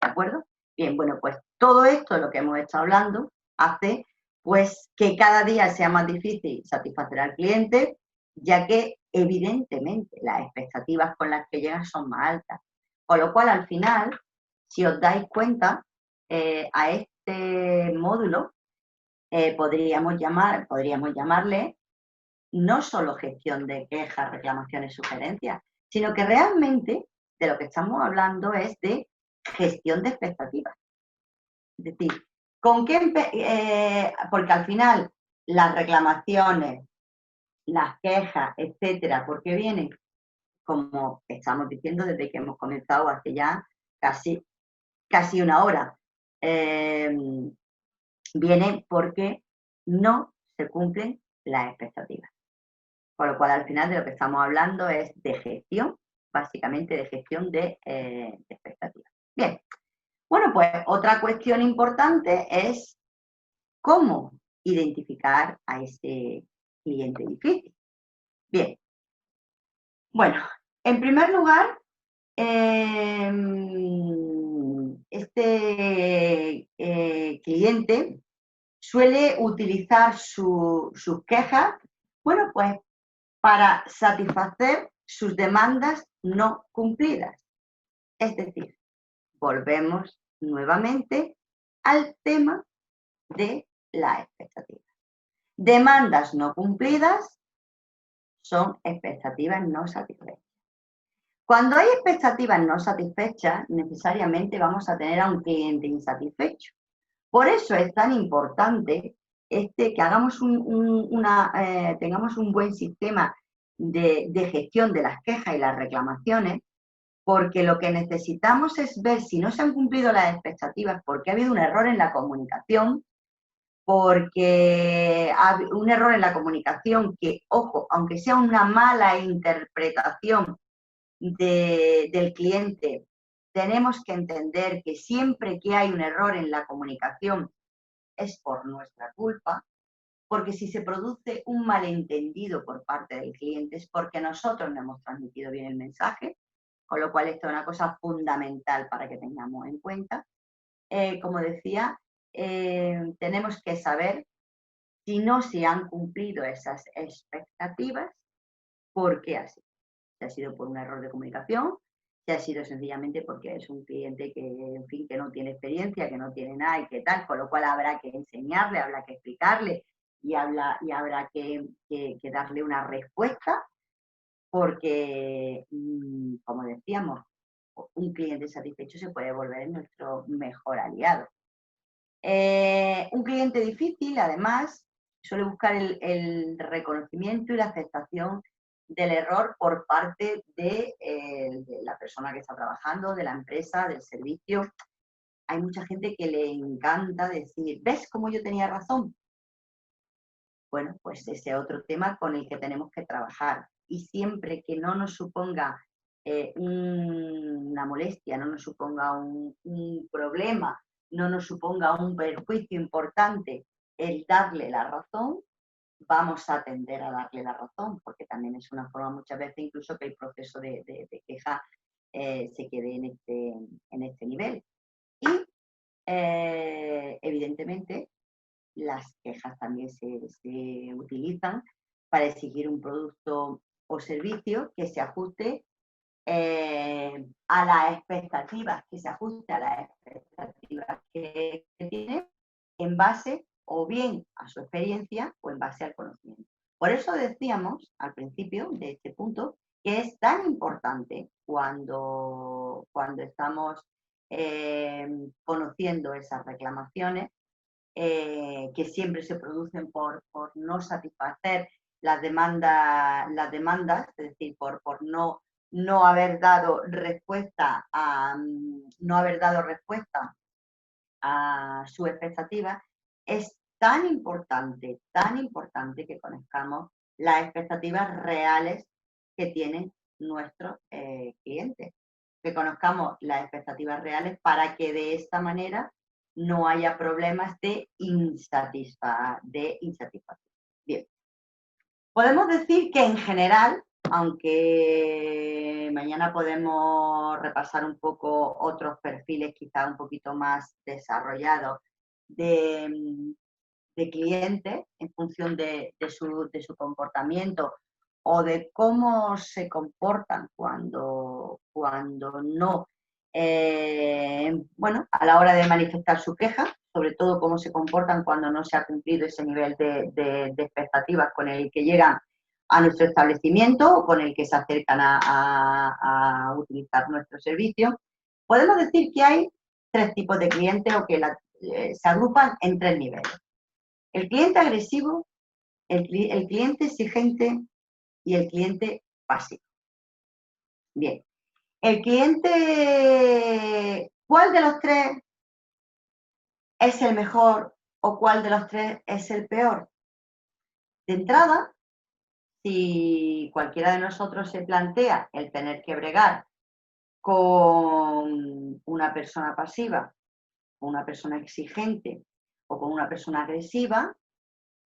¿De acuerdo? Bien, bueno, pues todo esto, lo que hemos estado hablando, hace pues que cada día sea más difícil satisfacer al cliente, ya que evidentemente las expectativas con las que llegan son más altas. Con lo cual, al final, si os dais cuenta, a este módulo podríamos llamarle no solo gestión de quejas, reclamaciones, sugerencias, sino que realmente de lo que estamos hablando es de gestión de expectativas. Es decir, porque al final las reclamaciones, las quejas, etcétera, ¿por qué vienen? Como estamos diciendo desde que hemos comenzado hace ya casi una hora. Viene porque no se cumplen las expectativas. Con lo cual, al final de lo que estamos hablando es de gestión, básicamente de gestión de expectativas. Bien, bueno, pues otra cuestión importante es cómo identificar a ese cliente difícil. Bien, bueno, en primer lugar, este cliente suele utilizar sus quejas Bueno, pues para satisfacer sus demandas no cumplidas. Es decir, volvemos nuevamente al tema de la expectativa. Demandas no cumplidas son expectativas no satisfechas. Cuando hay expectativas no satisfechas, necesariamente vamos a tener a un cliente insatisfecho. Por eso es tan importante que hagamos tengamos un buen sistema de gestión de las quejas y las reclamaciones, porque lo que necesitamos es ver si no se han cumplido las expectativas, porque ha habido un error en la comunicación, porque un error en la comunicación que, ojo, aunque sea una mala interpretación del cliente, tenemos que entender que siempre que hay un error en la comunicación es por nuestra culpa, porque si se produce un malentendido por parte del cliente es porque nosotros no hemos transmitido bien el mensaje, con lo cual esto es una cosa fundamental para que tengamos en cuenta. Como decía, tenemos que saber si no se han cumplido esas expectativas, ¿por qué así? Si ha sido por un error de comunicación, si ha sido sencillamente porque es un cliente que, en fin, que no tiene experiencia, que no tiene nada y que tal, con lo cual habrá que enseñarle, habrá que explicarle y habrá que darle una respuesta, porque, como decíamos, un cliente satisfecho se puede volver nuestro mejor aliado. Un cliente difícil, además, suele buscar el reconocimiento y la aceptación del error por parte de la persona que está trabajando, de la empresa, del servicio. Hay mucha gente que le encanta decir, ¿ves cómo yo tenía razón? Bueno, pues ese otro tema con el que tenemos que trabajar. Y siempre que no nos suponga una molestia, no nos suponga un problema, no nos suponga un perjuicio importante el darle la razón, vamos a tender a darle la razón, porque también es una forma muchas veces incluso que el proceso de queja se quede en este nivel. Y evidentemente las quejas también se utilizan para exigir un producto o servicio que se ajuste a las expectativas, que se ajuste a las expectativas que tiene en base o bien a su experiencia o en base al conocimiento. Por eso decíamos al principio de este punto que es tan importante cuando estamos conociendo esas reclamaciones que siempre se producen por no satisfacer las demandas, es decir, por no haber dado respuesta a su expectativa, es tan importante que conozcamos las expectativas reales que tienen nuestros clientes, que conozcamos las expectativas reales para que de esta manera no haya problemas de insatisfacción. Bien, podemos decir que en general, aunque mañana podemos repasar un poco otros perfiles quizá un poquito más desarrollados de clientes en función de su comportamiento o de cómo se comportan cuando no, a la hora de manifestar su queja, sobre todo cómo se comportan cuando no se ha cumplido ese nivel de expectativas con el que llegan a nuestro establecimiento o con el que se acercan a utilizar nuestro servicio. Podemos decir que hay tres tipos de clientes o que se agrupan en tres niveles. El cliente agresivo, el cliente exigente y el cliente pasivo. Bien, el cliente, ¿cuál de los tres es el mejor o cuál de los tres es el peor? De entrada, si cualquiera de nosotros se plantea el tener que bregar con una persona pasiva, con una persona exigente o con una persona agresiva,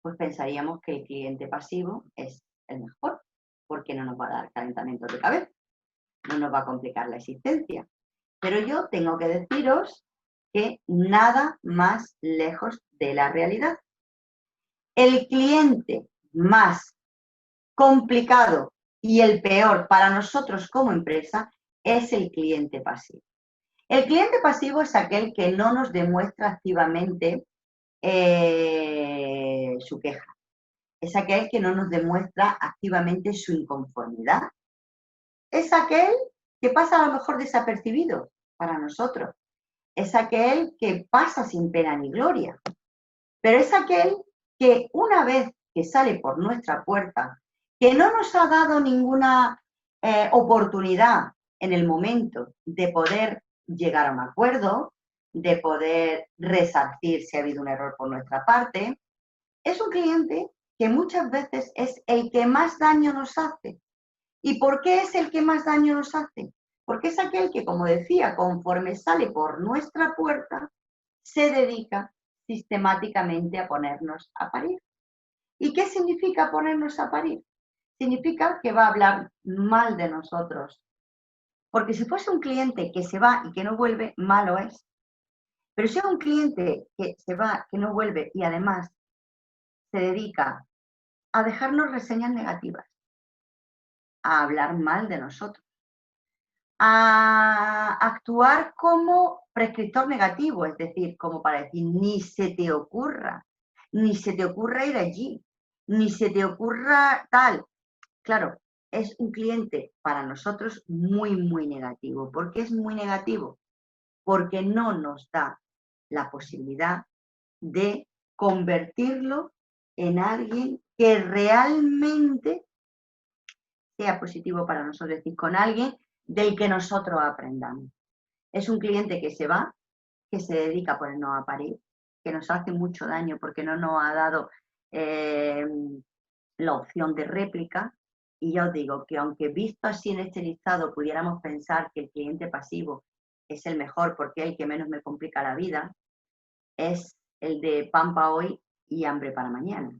pues pensaríamos que el cliente pasivo es el mejor, porque no nos va a dar calentamientos de cabeza, no nos va a complicar la existencia. Pero yo tengo que deciros que nada más lejos de la realidad. El cliente más complicado y el peor para nosotros como empresa es el cliente pasivo. El cliente pasivo es aquel que no nos demuestra activamente su queja. Es aquel que no nos demuestra activamente su inconformidad. Es aquel que pasa a lo mejor desapercibido para nosotros. Es aquel que pasa sin pena ni gloria. Pero es aquel que una vez que sale por nuestra puerta, que no nos ha dado ninguna oportunidad en el momento de poder llegar a un acuerdo, de poder resarcir si ha habido un error por nuestra parte, es un cliente que muchas veces es el que más daño nos hace. ¿Y por qué es el que más daño nos hace? Porque es aquel que, como decía, conforme sale por nuestra puerta, se dedica sistemáticamente a ponernos a parir. ¿Y qué significa ponernos a parir? Significa que va a hablar mal de nosotros. Porque si fuese un cliente que se va y que no vuelve, malo es. Pero si es un cliente que se va, que no vuelve y además se dedica a dejarnos reseñas negativas, a hablar mal de nosotros, a actuar como prescriptor negativo, es decir, como para decir, ni se te ocurra ir allí, ni se te ocurra tal. Claro, es un cliente para nosotros muy, muy negativo. ¿Por qué es muy negativo? Porque no nos da la posibilidad de convertirlo en alguien que realmente sea positivo para nosotros, es decir, con alguien del que nosotros aprendamos. Es un cliente que se va, que se dedica a ponernos a parir, que nos hace mucho daño porque no nos ha dado la opción de réplica. Y ya os digo que aunque visto así en este listado pudiéramos pensar que el cliente pasivo es el mejor porque es el que menos me complica la vida, es el de pan para hoy y hambre para mañana.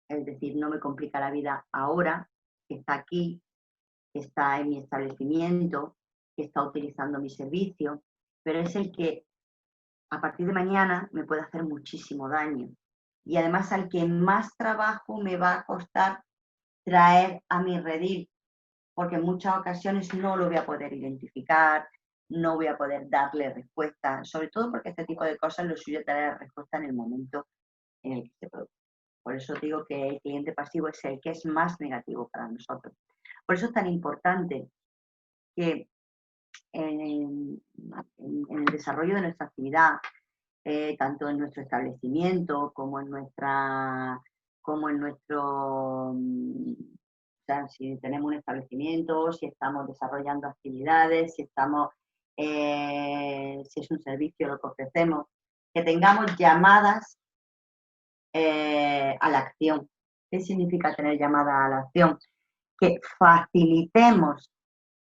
Es decir, no me complica la vida ahora, que está aquí, que está en mi establecimiento, que está utilizando mi servicio, pero es el que a partir de mañana me puede hacer muchísimo daño. Y además al que más trabajo me va a costar traer a mi redil, porque en muchas ocasiones no lo voy a poder identificar, no voy a poder darle respuesta, sobre todo porque este tipo de cosas lo suyo es dar respuesta en el momento en el que se produce. Por eso digo que el cliente pasivo es el que es más negativo para nosotros. Por eso es tan importante que en el desarrollo de nuestra actividad, tanto en nuestro establecimiento como en nuestro, o sea, si tenemos un establecimiento, si estamos desarrollando actividades, si es un servicio lo que ofrecemos, que tengamos llamadas a la acción. ¿Qué significa tener llamadas a la acción? Que facilitemos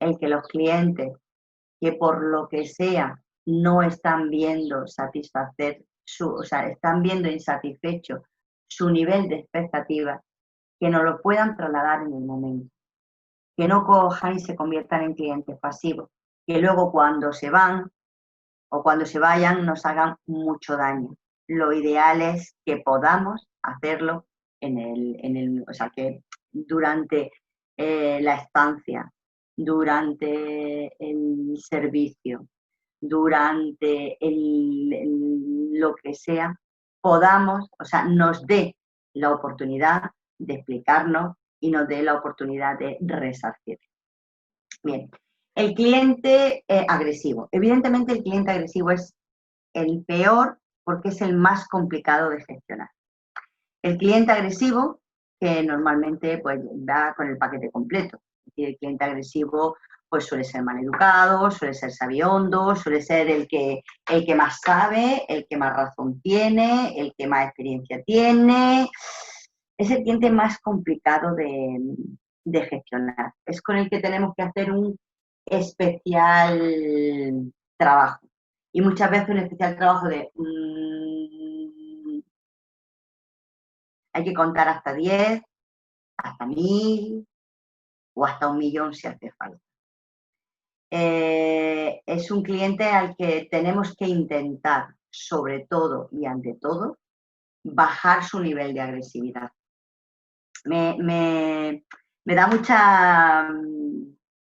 el que los clientes que por lo que sea no están viendo están viendo insatisfecho su nivel de expectativa, que nos lo puedan trasladar en el momento, que no cojan y se conviertan en clientes pasivos, que luego cuando se van o cuando se vayan nos hagan mucho daño. Lo ideal es que podamos hacerlo que durante la estancia, durante el servicio, durante lo que sea, nos dé la oportunidad de explicarnos y nos dé la oportunidad de resarcir. Bien, el cliente agresivo. Evidentemente el cliente agresivo es el peor porque es el más complicado de gestionar. El cliente agresivo, que normalmente pues, va con el paquete completo. El cliente agresivo pues suele ser maleducado, suele ser sabiondo, suele ser el que más sabe, el que más razón tiene, el que más experiencia tiene. Es el cliente más complicado de gestionar. Es con el que tenemos que hacer un especial trabajo. Y muchas veces un especial trabajo de hay que contar hasta 10, hasta 1000 o hasta 1.000.000 si hace falta. Es un cliente al que tenemos que intentar, sobre todo y ante todo, bajar su nivel de agresividad. Me Me da mucha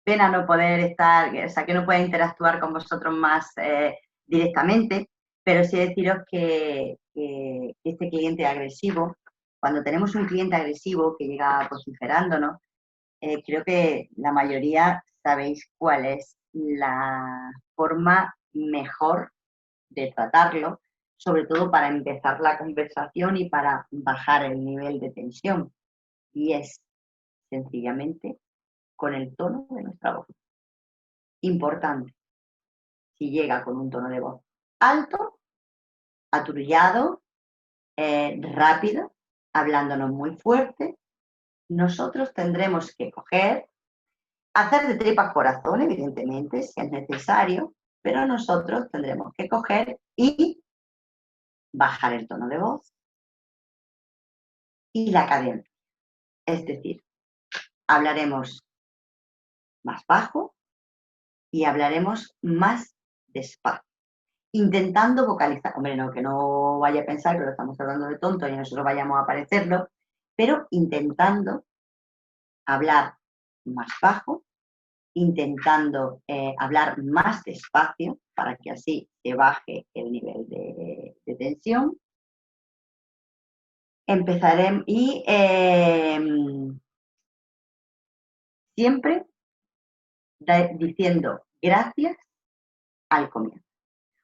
pena no poder estar, o sea, que no pueda interactuar con vosotros más directamente, pero sí deciros que este cliente agresivo, cuando tenemos un cliente agresivo que llega vociferándonos, creo que la mayoría sabéis cuál es la forma mejor de tratarlo, sobre todo para empezar la conversación y para bajar el nivel de tensión. Y es sencillamente con el tono de nuestra voz. Importante, si llega con un tono de voz alto, aturullado, rápido, hablándonos muy fuerte, nosotros tendremos que coger, hacer de tripas corazón, evidentemente, si es necesario, pero nosotros tendremos que coger y bajar el tono de voz y la cadencia. Es decir, hablaremos más bajo y hablaremos más despacio, intentando vocalizar. Hombre, no, que no vaya a pensar que lo estamos hablando de tonto y nosotros vayamos a parecerlo, pero intentando hablar más bajo, intentando hablar más despacio para que así se baje el nivel de tensión. Empezaremos y siempre diciendo gracias al comienzo.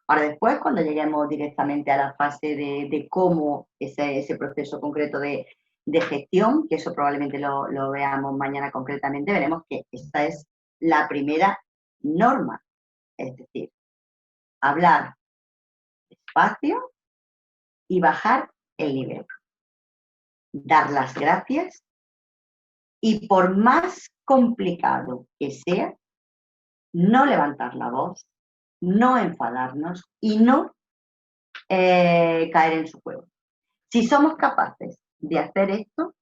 Ahora después, cuando lleguemos directamente a la fase de cómo ese proceso concreto de gestión, que eso probablemente lo veamos mañana concretamente, veremos que esta es la primera norma, es decir, hablar despacio y bajar el nivel, dar las gracias y por más complicado que sea, no levantar la voz, no enfadarnos y no caer en su juego. Si somos capaces de hacer esto,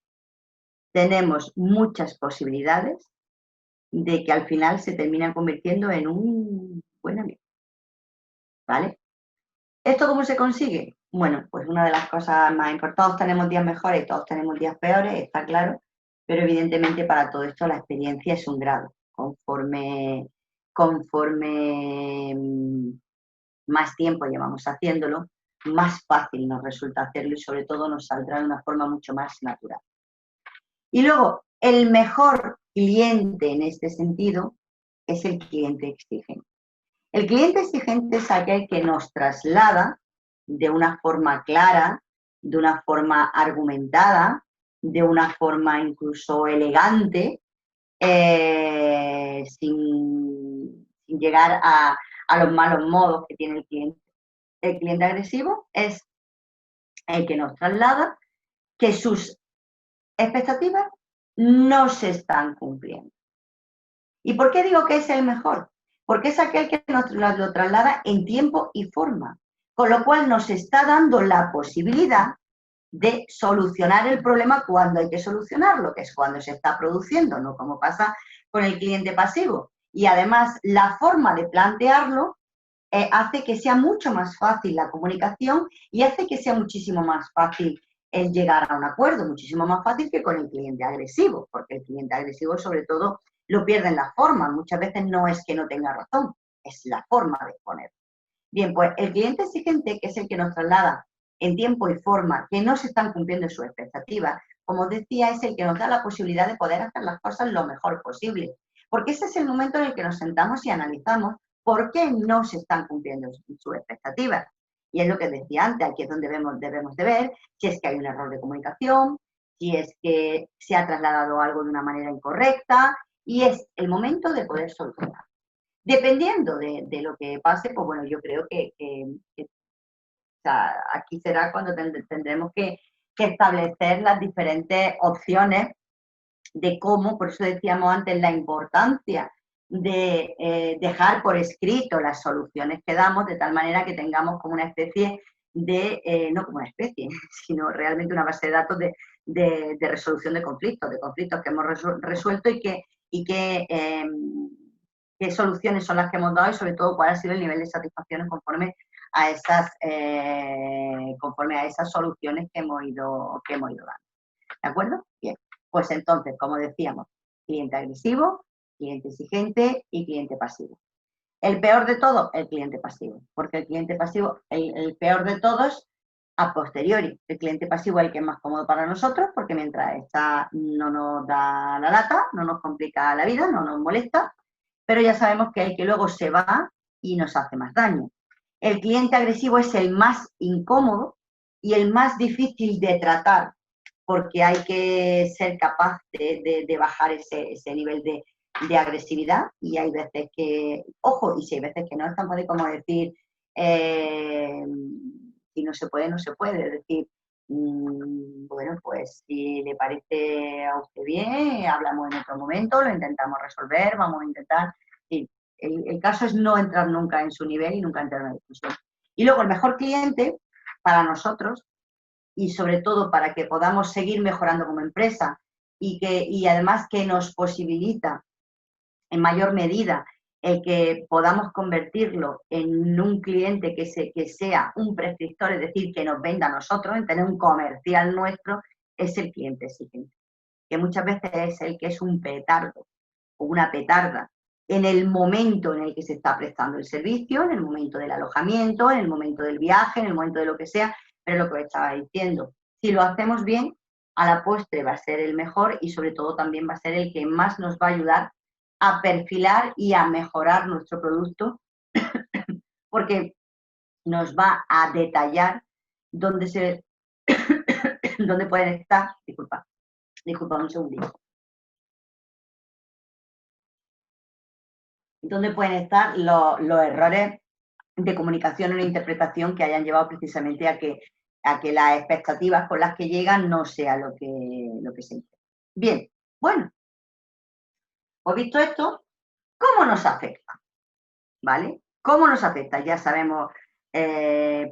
tenemos muchas posibilidades de que al final se terminan convirtiendo en un buen amigo. ¿Vale? ¿Esto cómo se consigue? Bueno, pues una de las cosas más importantes, todos tenemos días mejores y todos tenemos días peores, está claro, pero evidentemente para todo esto la experiencia es un grado. Conforme más tiempo llevamos haciéndolo, más fácil nos resulta hacerlo y sobre todo nos saldrá de una forma mucho más natural. Y luego, el mejor cliente en este sentido es el cliente exigente. El cliente exigente es aquel que nos traslada de una forma clara, de una forma argumentada, de una forma incluso elegante, sin llegar a los malos modos que tiene el cliente. El cliente agresivo es el que nos traslada que sus expectativas no se están cumpliendo. ¿Y por qué digo que es el mejor? Porque es aquel que nos lo traslada en tiempo y forma, con lo cual nos está dando la posibilidad de solucionar el problema cuando hay que solucionarlo, que es cuando se está produciendo, no como pasa con el cliente pasivo. Y además, la forma de plantearlo hace que sea mucho más fácil la comunicación y hace que sea muchísimo más fácil el llegar a un acuerdo, muchísimo más fácil que con el cliente agresivo, porque el cliente agresivo sobre todo lo pierde en la forma, muchas veces no es que no tenga razón, es la forma de ponerlo. Bien, pues el cliente exigente, que es el que nos traslada en tiempo y forma que no se están cumpliendo sus expectativas, como decía, es el que nos da la posibilidad de poder hacer las cosas lo mejor posible, porque ese es el momento en el que nos sentamos y analizamos por qué no se están cumpliendo sus expectativas. Y es lo que decía antes, aquí es donde debemos de ver si es que hay un error de comunicación, si es que se ha trasladado algo de una manera incorrecta, y es el momento de poder solucionar. Dependiendo de lo que pase, pues bueno, yo creo que o sea, aquí será cuando tendremos que establecer las diferentes opciones de cómo, por eso decíamos antes, la importancia de dejar por escrito las soluciones que damos, de tal manera que tengamos como una especie de, no como una especie, sino realmente una base de datos de resolución de conflictos que hemos resuelto y qué soluciones son las que hemos dado y sobre todo cuál ha sido el nivel de satisfacción conforme a esas soluciones que hemos ido dando. ¿De acuerdo? Bien. Pues entonces, como decíamos, cliente agresivo, cliente exigente y cliente pasivo. El peor de todo, el cliente pasivo, porque el cliente pasivo, el peor de todos, a posteriori. El cliente pasivo es el que es más cómodo para nosotros, porque mientras está no nos da la lata, no nos complica la vida, no nos molesta, pero ya sabemos que es el que luego se va y nos hace más daño. El cliente agresivo es el más incómodo y el más difícil de tratar, porque hay que ser capaz de bajar ese nivel de agresividad, y hay veces que, ojo, y si hay veces que no es tan fácil como decir, si no se puede, no se puede, es decir, bueno, pues si le parece a usted bien, hablamos en otro momento, lo intentamos resolver, vamos a intentar, sí, el caso es no entrar nunca en su nivel y nunca entrar en la discusión. Y luego el mejor cliente para nosotros, y sobre todo para que podamos seguir mejorando como empresa y además que nos posibilita en mayor medida el que podamos convertirlo en un cliente que sea un prescriptor, es decir, que nos venda a nosotros, en tener un comercial nuestro, es el cliente exigente, que muchas veces es el que es un petardo o una petarda en el momento en el que se está prestando el servicio, en el momento del alojamiento, en el momento del viaje, en el momento de lo que sea, pero lo que estaba diciendo, si lo hacemos bien, a la postre va a ser el mejor y sobre todo también va a ser el que más nos va a ayudar a perfilar y a mejorar nuestro producto, porque nos va a detallar dónde dónde pueden estar, disculpa un segundito, dónde pueden estar los errores de comunicación o de interpretación que hayan llevado precisamente a que las expectativas con las que llegan no sea lo que se dice. Bien, bueno, pues visto esto, ¿cómo nos afecta? ¿Vale? ¿Cómo nos afecta? Ya sabemos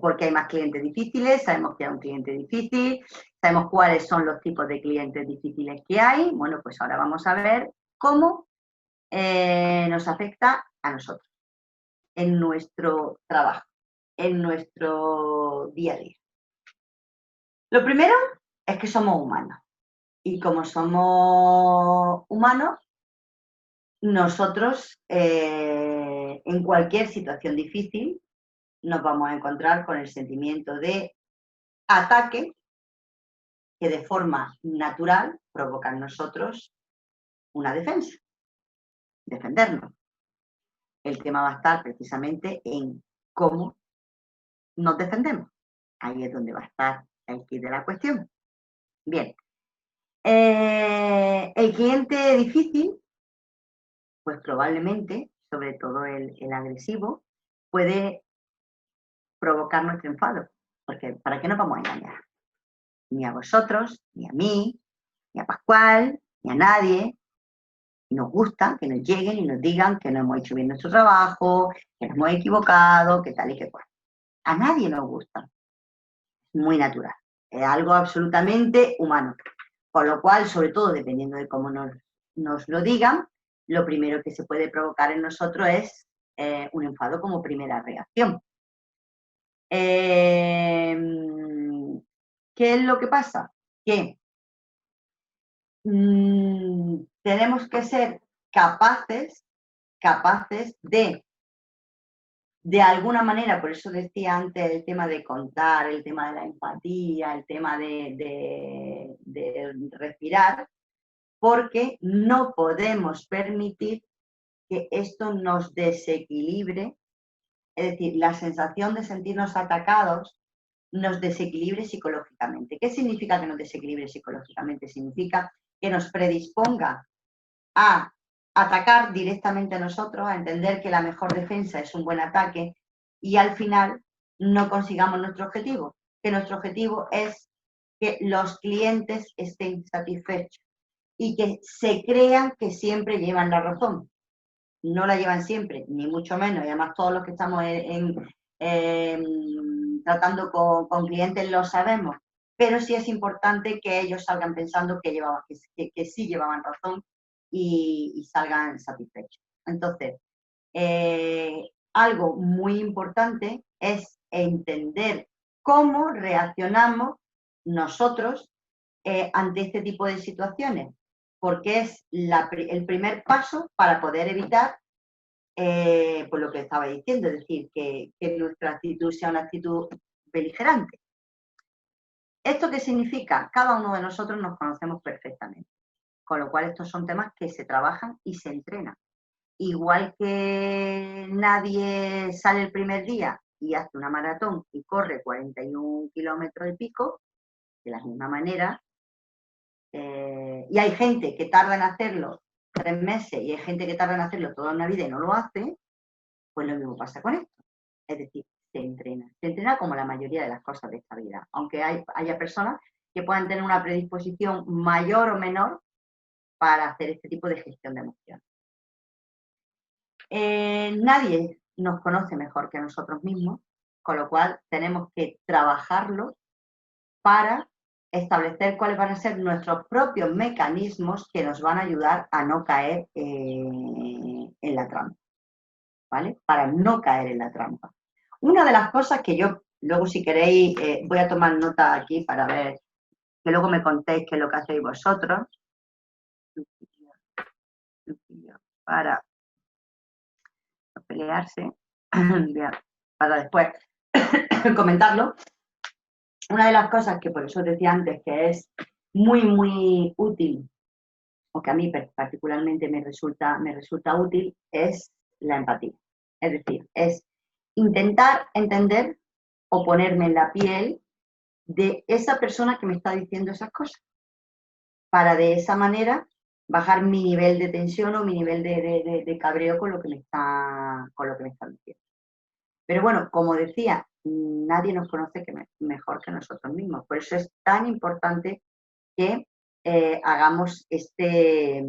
por qué hay más clientes difíciles, sabemos que hay un cliente difícil, sabemos cuáles son los tipos de clientes difíciles que hay. Bueno, pues ahora vamos a ver cómo nos afecta a nosotros, en nuestro trabajo, en nuestro día a día. Lo primero es que somos humanos. Y como somos humanos, nosotros en cualquier situación difícil nos vamos a encontrar con el sentimiento de ataque que de forma natural provoca en nosotros una defensa, defendernos. El tema va a estar precisamente en cómo nos defendemos. Ahí es donde va a estar el kit de la cuestión. Bien. El cliente difícil, pues probablemente, sobre todo el agresivo, puede provocar nuestro enfado. Porque ¿para qué nos vamos a engañar? Ni a vosotros, ni a mí, ni a Pascual, ni a nadie nos gusta que nos lleguen y nos digan que no hemos hecho bien nuestro trabajo, que nos hemos equivocado, que tal y que cual. A nadie nos gusta. Muy natural. Es algo absolutamente humano. Con lo cual, sobre todo, dependiendo de cómo nos lo digan, lo primero que se puede provocar en nosotros es un enfado como primera reacción. ¿Qué es lo que pasa? Que tenemos que ser capaces de alguna manera, por eso decía antes el tema de contar, el tema de la empatía, el tema de respirar, porque no podemos permitir que esto nos desequilibre, es decir, la sensación de sentirnos atacados nos desequilibre psicológicamente. ¿Qué significa que nos desequilibre psicológicamente? Significa que nos predisponga a atacar directamente a nosotros, a entender que la mejor defensa es un buen ataque y al final no consigamos nuestro objetivo, que nuestro objetivo es que los clientes estén satisfechos y que se crean que siempre llevan la razón. No la llevan siempre, ni mucho menos, y además todos los que estamos tratando con clientes lo sabemos, pero sí es importante que ellos salgan pensando que sí llevaban razón y salgan satisfechos. Entonces, algo muy importante es entender cómo reaccionamos nosotros ante este tipo de situaciones. porque es el primer paso para poder evitar por lo que estaba diciendo, es decir, que nuestra actitud sea una actitud beligerante. ¿Esto qué significa? Cada uno de nosotros nos conocemos perfectamente, con lo cual estos son temas que se trabajan y se entrenan. Igual que nadie sale el primer día y hace una maratón y corre 41 kilómetros y pico, de la misma manera, y hay gente que tarda en hacerlo 3 meses y hay gente que tarda en hacerlo toda una vida y no lo hace, pues lo mismo pasa con esto. Es decir, se entrena como la mayoría de las cosas de esta vida, aunque haya personas que puedan tener una predisposición mayor o menor para hacer este tipo de gestión de emociones. Nadie nos conoce mejor que nosotros mismos, con lo cual tenemos que trabajarlo para establecer cuáles van a ser nuestros propios mecanismos que nos van a ayudar a no caer en la trampa, ¿vale? Para no caer en la trampa. Una de las cosas que yo, luego si queréis, voy a tomar nota aquí para ver, que luego me contéis qué es lo que hacéis vosotros, para pelearse, para después comentarlo. Una de las cosas que por eso os decía antes que es muy, muy útil, o que a mí particularmente me resulta útil, es la empatía. Es decir, es intentar entender o ponerme en la piel de esa persona que me está diciendo esas cosas, para de esa manera bajar mi nivel de tensión o mi nivel de cabreo con lo que me están diciendo. Pero bueno, como decía, nadie nos conoce mejor que nosotros mismos. Por eso es tan importante que hagamos este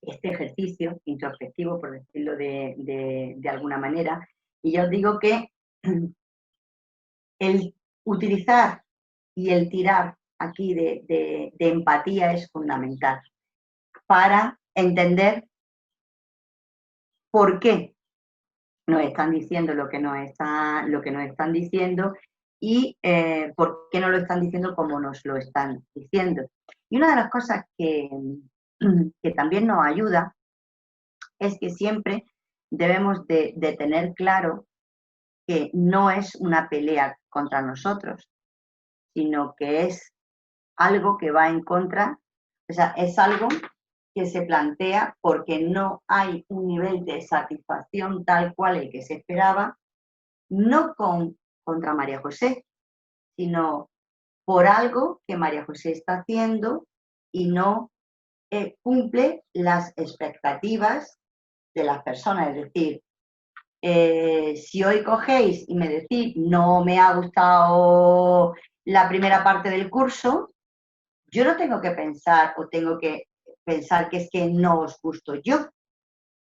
ejercicio introspectivo, por decirlo de alguna manera. Y yo os digo que el utilizar y el tirar aquí de empatía es fundamental para entender por qué nos están diciendo lo que nos están diciendo y por qué no lo están diciendo como nos lo están diciendo. Y una de las cosas que también nos ayuda es que siempre debemos de tener claro que no es una pelea contra nosotros, sino que es algo que va en contra, o sea, es algo que se plantea porque no hay un nivel de satisfacción tal cual el que se esperaba, no contra María José, sino por algo que María José está haciendo y no cumple las expectativas de las personas. Es decir, si hoy cogéis y me decís no me ha gustado la primera parte del curso, yo no tengo que pensar o tengo que pensar que es que no os gusto yo.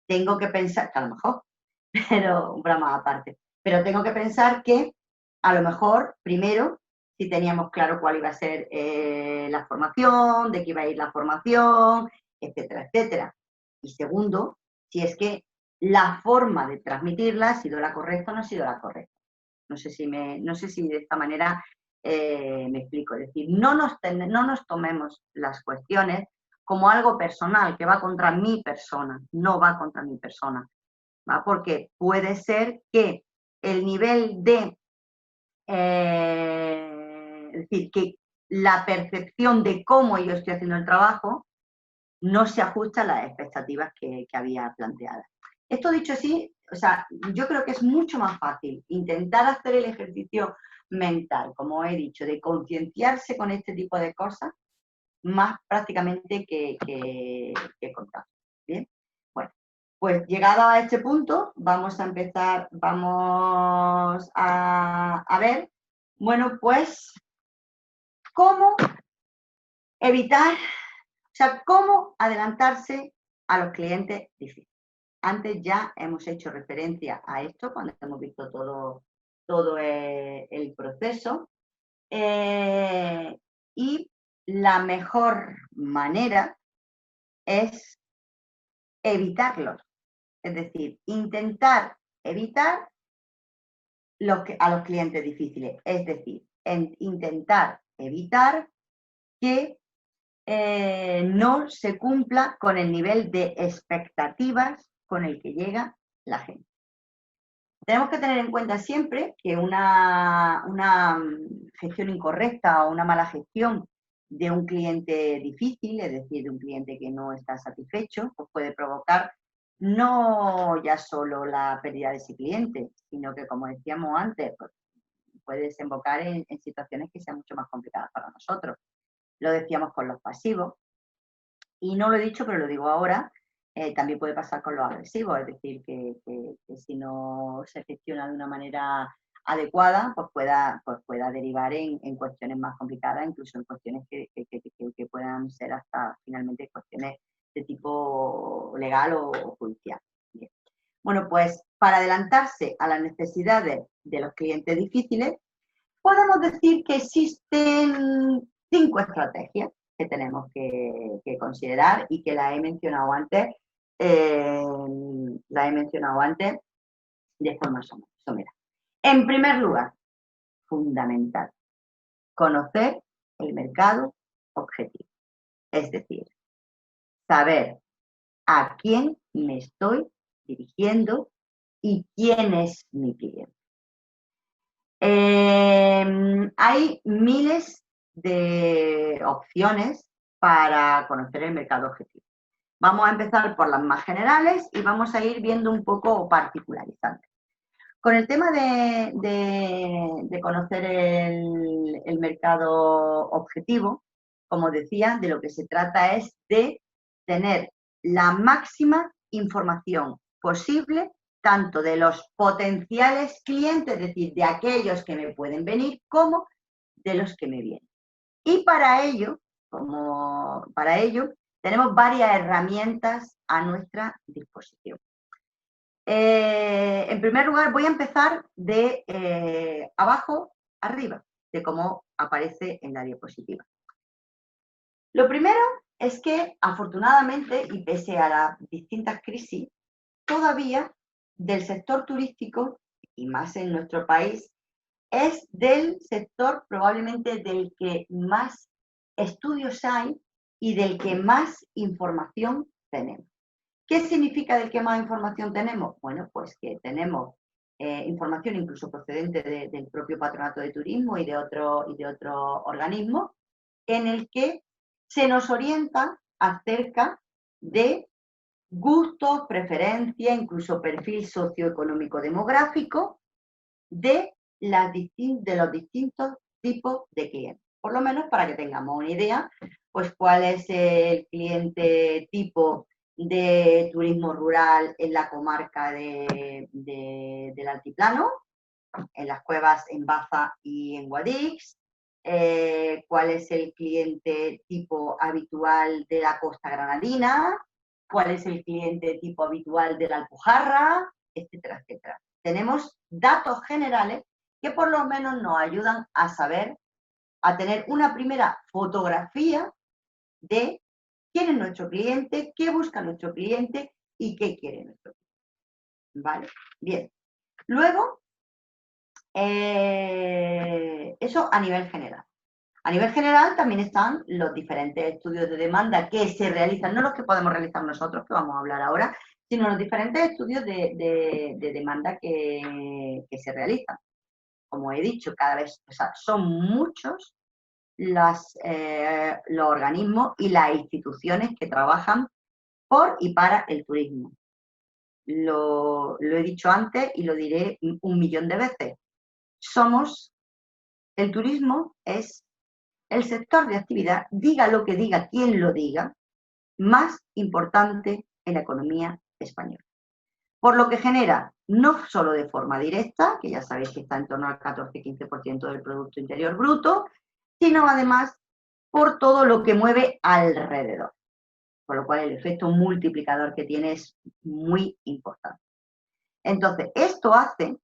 Tengo que pensar, que a lo mejor, pero broma aparte, pero tengo que pensar que a lo mejor, primero, si teníamos claro cuál iba a ser la formación, de qué iba a ir la formación, etcétera, etcétera. Y segundo, si es que la forma de transmitirla ha sido la correcta o no ha sido la correcta. No sé si de esta manera me explico. Es decir, no nos tomemos las cuestiones como algo personal, que va contra mi persona, no va contra mi persona, ¿va? Porque puede ser que el nivel de, es decir, que la percepción de cómo yo estoy haciendo el trabajo no se ajusta a las expectativas que había planteadas. Esto dicho así, o sea, yo creo que es mucho más fácil intentar hacer el ejercicio mental, como he dicho, de concienciarse con este tipo de cosas, más prácticamente que contar. ¿Bien? Bueno, pues llegado a este punto, vamos a empezar, vamos a ver, bueno, pues, cómo evitar, o sea, cómo adelantarse a los clientes difíciles. Antes ya hemos hecho referencia a esto cuando hemos visto todo el proceso. Y la mejor manera es evitarlos. Es decir, intentar evitar a los clientes difíciles. Es decir, intentar evitar que no se cumpla con el nivel de expectativas con el que llega la gente. Tenemos que tener en cuenta siempre que una gestión incorrecta o una mala gestión de un cliente difícil, es decir, de un cliente que no está satisfecho, pues puede provocar no ya solo la pérdida de ese cliente, sino que, como decíamos antes, pues puede desembocar en situaciones que sean mucho más complicadas para nosotros. Lo decíamos con los pasivos, y no lo he dicho, pero lo digo ahora, también puede pasar con los agresivos, es decir, que si no se gestiona de una manera adecuada, pues pueda derivar en cuestiones más complicadas, incluso en cuestiones que puedan ser hasta finalmente cuestiones de tipo legal o judicial. Bien. Bueno, pues para adelantarse a las necesidades de los clientes difíciles, podemos decir que existen 5 estrategias que tenemos que considerar y que la he mencionado antes de forma somera. En primer lugar, fundamental, conocer el mercado objetivo. Es decir, saber a quién me estoy dirigiendo y quién es mi cliente. Hay miles de opciones para conocer el mercado objetivo. Vamos a empezar por las más generales y vamos a ir viendo un poco particularizando. Con el tema de conocer el mercado objetivo, como decía, de lo que se trata es de tener la máxima información posible tanto de los potenciales clientes, es decir, de aquellos que me pueden venir, como de los que me vienen. Y para ello, tenemos varias herramientas a nuestra disposición. En primer lugar, voy a empezar de abajo arriba, de cómo aparece en la diapositiva. Lo primero es que, afortunadamente, y pese a las distintas crisis, todavía del sector turístico, y más en nuestro país, es del sector probablemente del que más estudios hay y del que más información tenemos. ¿Qué significa del que más información tenemos? Bueno, pues que tenemos información incluso procedente del propio Patronato de Turismo y de otros organismos, en el que se nos orienta acerca de gustos, preferencias, incluso perfil socioeconómico demográfico de los distintos tipos de clientes. Por lo menos para que tengamos una idea, pues cuál es el cliente tipo de turismo rural en la comarca del Altiplano, en las cuevas en Baza y en Guadix, cuál es el cliente tipo habitual de la costa granadina, cuál es el cliente tipo habitual de la Alpujarra, etcétera, etcétera. Tenemos datos generales que por lo menos nos ayudan a saber, a tener una primera fotografía de quién es nuestro cliente, qué busca nuestro cliente y qué quiere nuestro cliente. ¿Vale? Bien. Luego, eso a nivel general. A nivel general también están los diferentes estudios de demanda que se realizan, no los que podemos realizar nosotros, que vamos a hablar ahora, sino los diferentes estudios de demanda que se realizan. Como he dicho, cada vez, o sea, son muchos los organismos y las instituciones que trabajan por y para el turismo. Lo he dicho antes y lo diré 1.000.000 de veces. El turismo es el sector de actividad, diga lo que diga quien lo diga, más importante en la economía española. Por lo que genera, no solo de forma directa, que ya sabéis que está en torno al 14-15% del Producto Interior Bruto, sino además por todo lo que mueve alrededor. Por lo cual el efecto multiplicador que tiene es muy importante. Entonces, esto hace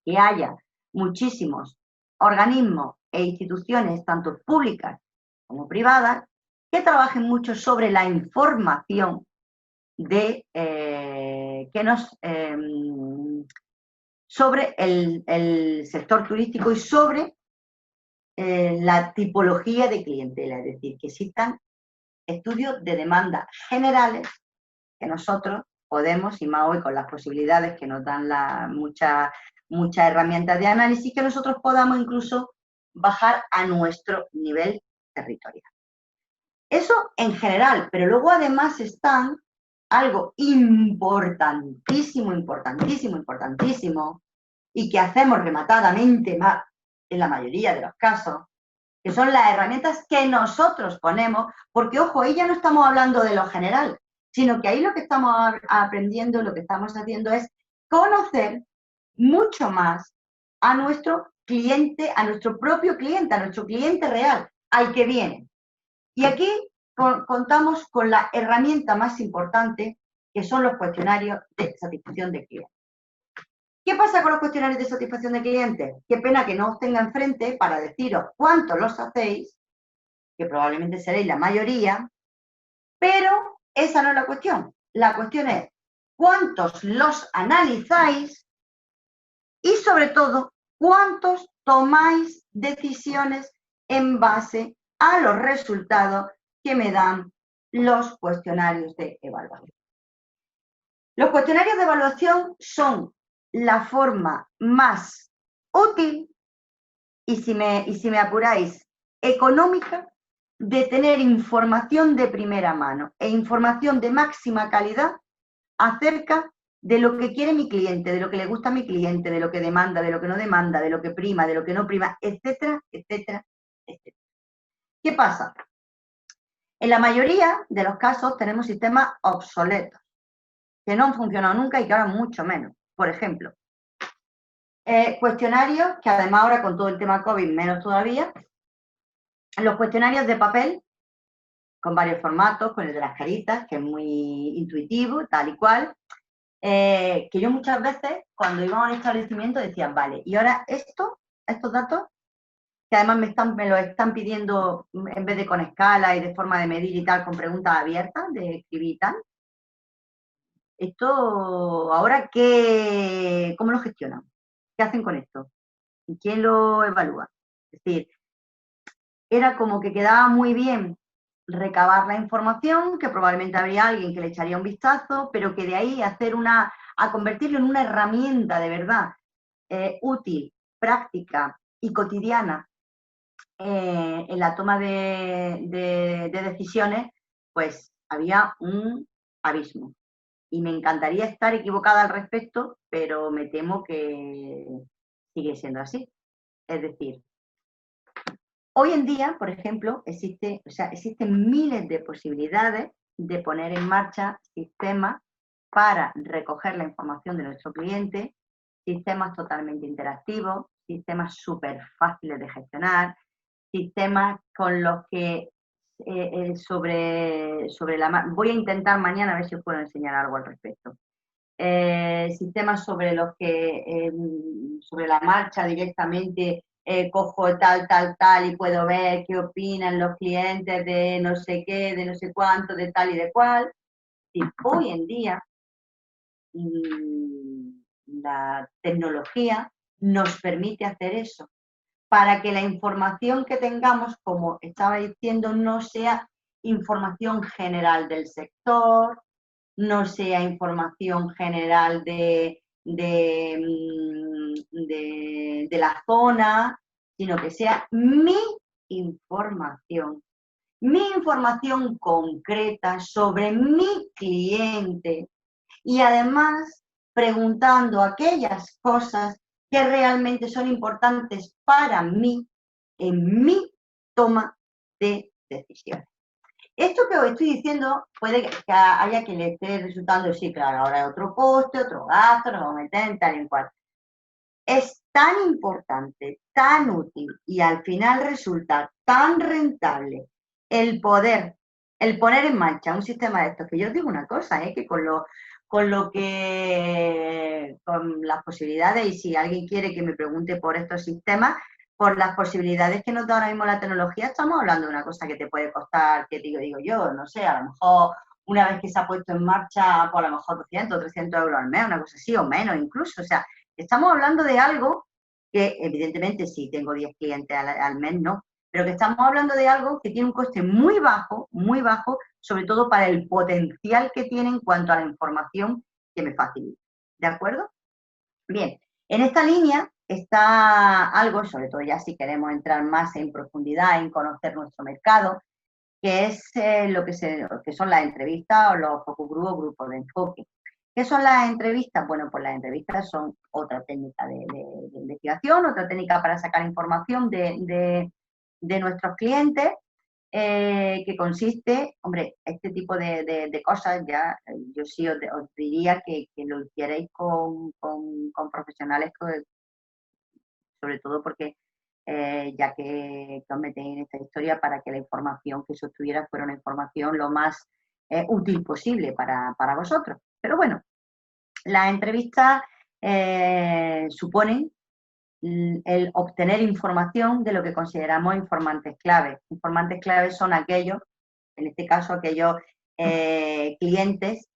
que haya muchísimos organismos e instituciones, tanto públicas como privadas, que trabajen mucho sobre la información sobre el sector turístico y sobre la tipología de clientela, es decir, que existan estudios de demanda generales que nosotros podemos, y más hoy con las posibilidades que nos dan muchas herramientas de análisis, que nosotros podamos incluso bajar a nuestro nivel territorial. Eso en general, pero luego además están algo importantísimo, importantísimo, importantísimo, y que hacemos rematadamente más en la mayoría de los casos, que son las herramientas que nosotros ponemos, porque ojo, ahí ya no estamos hablando de lo general, sino que ahí lo que estamos aprendiendo, lo que estamos haciendo es conocer mucho más a nuestro cliente, a nuestro propio cliente, a nuestro cliente real, al que viene. Y aquí contamos con la herramienta más importante, que son los cuestionarios de satisfacción de cliente. ¿Qué pasa con los cuestionarios de satisfacción de clientes? Qué pena que no os tenga enfrente para deciros cuántos los hacéis, que probablemente seréis la mayoría, pero esa no es la cuestión. La cuestión es cuántos los analizáis y, sobre todo, cuántos tomáis decisiones en base a los resultados que me dan los cuestionarios de evaluación. Los cuestionarios de evaluación son la forma más útil y si me apuráis, económica, de tener información de primera mano e información de máxima calidad acerca de lo que quiere mi cliente, de lo que le gusta a mi cliente, de lo que demanda, de lo que no demanda, de lo que prima, de lo que no prima, etcétera, etcétera, etcétera. ¿Qué pasa? En la mayoría de los casos tenemos sistemas obsoletos, que no han funcionado nunca y que ahora mucho menos. Por ejemplo, cuestionarios, que además ahora con todo el tema COVID menos todavía, los cuestionarios de papel, con varios formatos, con el de las caritas, que es muy intuitivo, tal y cual, que yo muchas veces, cuando iba a un establecimiento, decía, vale, y ahora estos datos, que además me lo están pidiendo en vez de con escala y de forma de medir y tal, con preguntas abiertas, de escribir y tal, esto, ahora, ¿cómo lo gestionan? ¿Qué hacen con esto? ¿Y quién lo evalúa? Es decir, era como que quedaba muy bien recabar la información, que probablemente habría alguien que le echaría un vistazo, pero que de ahí a convertirlo en una herramienta de verdad útil, práctica y cotidiana en la toma de decisiones, pues había un abismo. Y me encantaría estar equivocada al respecto, pero me temo que sigue siendo así. Es decir, hoy en día, por ejemplo, existen miles de posibilidades de poner en marcha sistemas para recoger la información de nuestro cliente, sistemas totalmente interactivos, sistemas súper fáciles de gestionar, sistemas con los que voy a intentar mañana a ver si os puedo enseñar algo al respecto. Sistemas sobre los que sobre la marcha directamente cojo tal y puedo ver qué opinan los clientes de no sé qué, de no sé cuánto, de tal y de cual. Y hoy en día la tecnología nos permite hacer eso, para que la información que tengamos, como estaba diciendo, no sea información general del sector, no sea información general de la zona, sino que sea mi información concreta sobre mi cliente y además preguntando aquellas cosas que realmente son importantes para mí en mi toma de decisiones. Esto que os estoy diciendo puede que haya quien le esté resultando, sí, claro, ahora hay otro coste, otro gasto, nos vamos a meter en tal y en cual. Es tan importante, tan útil y al final resulta tan rentable el poner en marcha un sistema de estos, que yo os digo una cosa, que con las posibilidades, y si alguien quiere que me pregunte por estos sistemas, por las posibilidades que nos da ahora mismo la tecnología, estamos hablando de una cosa que te puede costar, que digo yo, no sé, a lo mejor una vez que se ha puesto en marcha, pues a lo mejor 200, 300 euros al mes, una cosa así, o menos incluso, o sea, estamos hablando de algo que evidentemente si tengo 10 clientes al mes, no, pero que estamos hablando de algo que tiene un coste muy bajo, sobre todo para el potencial que tiene en cuanto a la información que me facilita. ¿De acuerdo? Bien, en esta línea está algo, sobre todo ya si queremos entrar más en profundidad en conocer nuestro mercado, que es que son las entrevistas o los focus group o grupos de enfoque. ¿Qué son las entrevistas? Bueno, pues las entrevistas son otra técnica de investigación, otra técnica para sacar información de nuestros clientes, que consiste, hombre, este tipo de cosas ya, yo sí os diría que lo hicierais con profesionales, sobre todo porque ya que os metéis en esta historia para que la información que se obtuviera fuera una información lo más útil posible para vosotros. Pero bueno, las entrevistas suponen el obtener información de lo que consideramos informantes claves. Informantes claves son aquellos, en este caso, aquellos clientes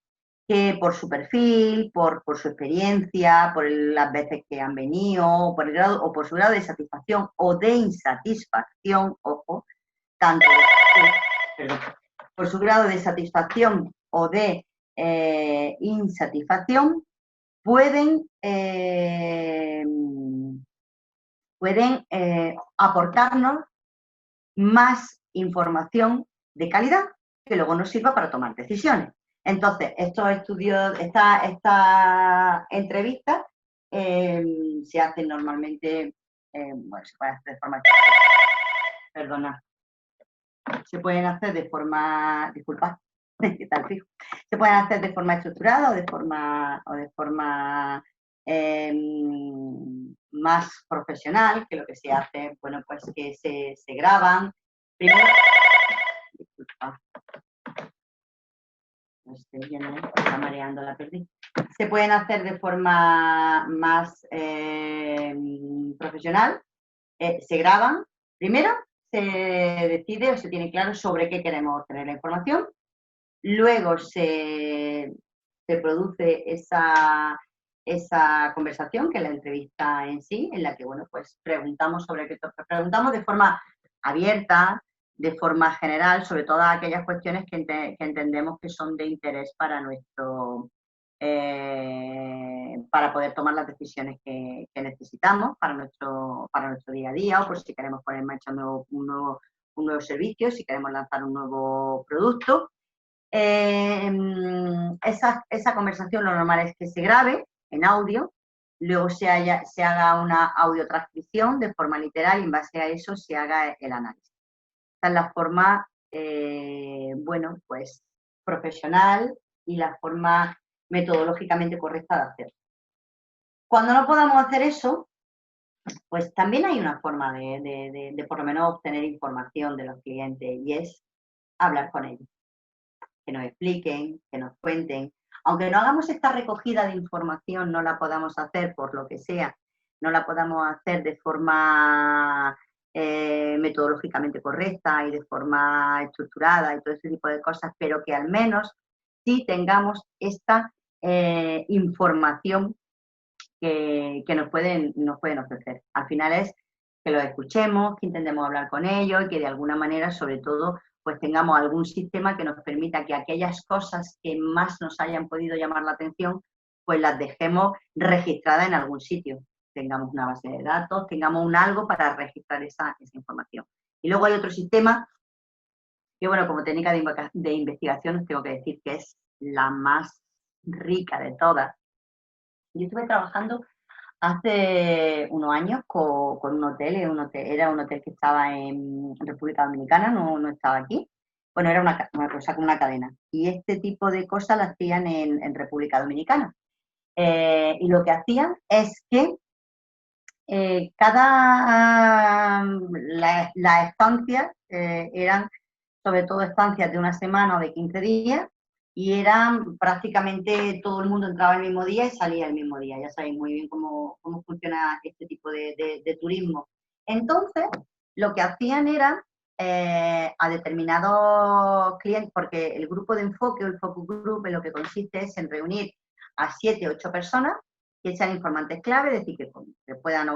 que por su perfil, por su experiencia, por las veces que han venido, por el grado, o por su grado de satisfacción o de insatisfacción, ojo, tanto por su grado de satisfacción o de insatisfacción, pueden aportarnos más información de calidad que luego nos sirva para tomar decisiones. Entonces, estos estudios, esta entrevista se hacen normalmente, bueno, se pueden hacer de forma, perdona, se pueden hacer de forma, disculpad, ¿qué tal, fijo? Se pueden hacer de forma estructurada o de forma más profesional, que lo que se hace, bueno, pues que se graban. Primero, disculpa, no estoy viendo, está mareando la perdí. Se pueden hacer de forma más profesional, se graban. Primero se decide o se tiene claro sobre qué queremos obtener la información. Luego se produce esa conversación, que es la entrevista en sí, en la que, bueno, pues preguntamos de forma abierta, de forma general, sobre todas aquellas cuestiones que entendemos que son de interés para para poder tomar las decisiones que necesitamos para nuestro día a día, o por si queremos poner en marcha un nuevo servicio, si queremos lanzar un nuevo producto. Esa conversación lo normal es que se grabe en audio, luego se haga una audiotranscripción de forma literal y en base a eso se haga el análisis. Esta es la forma, bueno, pues profesional y la forma metodológicamente correcta de hacerlo. Cuando no podamos hacer eso, pues también hay una forma de por lo menos obtener información de los clientes, y es hablar con ellos. Que nos expliquen, que nos cuenten. Aunque no hagamos esta recogida de información, no la podamos hacer por lo que sea, no la podamos hacer de forma metodológicamente correcta y de forma estructurada y todo ese tipo de cosas, pero que al menos sí tengamos esta información que nos pueden ofrecer. Al final es que los escuchemos, que intentemos hablar con ellos y que de alguna manera, sobre todo, pues tengamos algún sistema que nos permita que aquellas cosas que más nos hayan podido llamar la atención, pues las dejemos registradas en algún sitio. Tengamos una base de datos, tengamos un algo para registrar esa información. Y luego hay otro sistema que, bueno, como técnica de investigación os tengo que decir que es la más rica de todas. Yo estuve trabajando hace unos años con un hotel, era un hotel que estaba en República Dominicana, no estaba aquí. Bueno, era una cosa con una cadena. Y este tipo de cosas las hacían en República Dominicana. Y lo que hacían es que las estancias eran sobre todo estancias de una semana o de 15 días, y eran prácticamente todo el mundo entraba el mismo día y salía el mismo día. Ya sabéis muy bien cómo funciona este tipo de turismo. Entonces, lo que hacían era a determinados clientes, porque el grupo de enfoque o el focus group en lo que consiste es en reunir a 7 o 8 personas que sean informantes clave, es decir, que puedan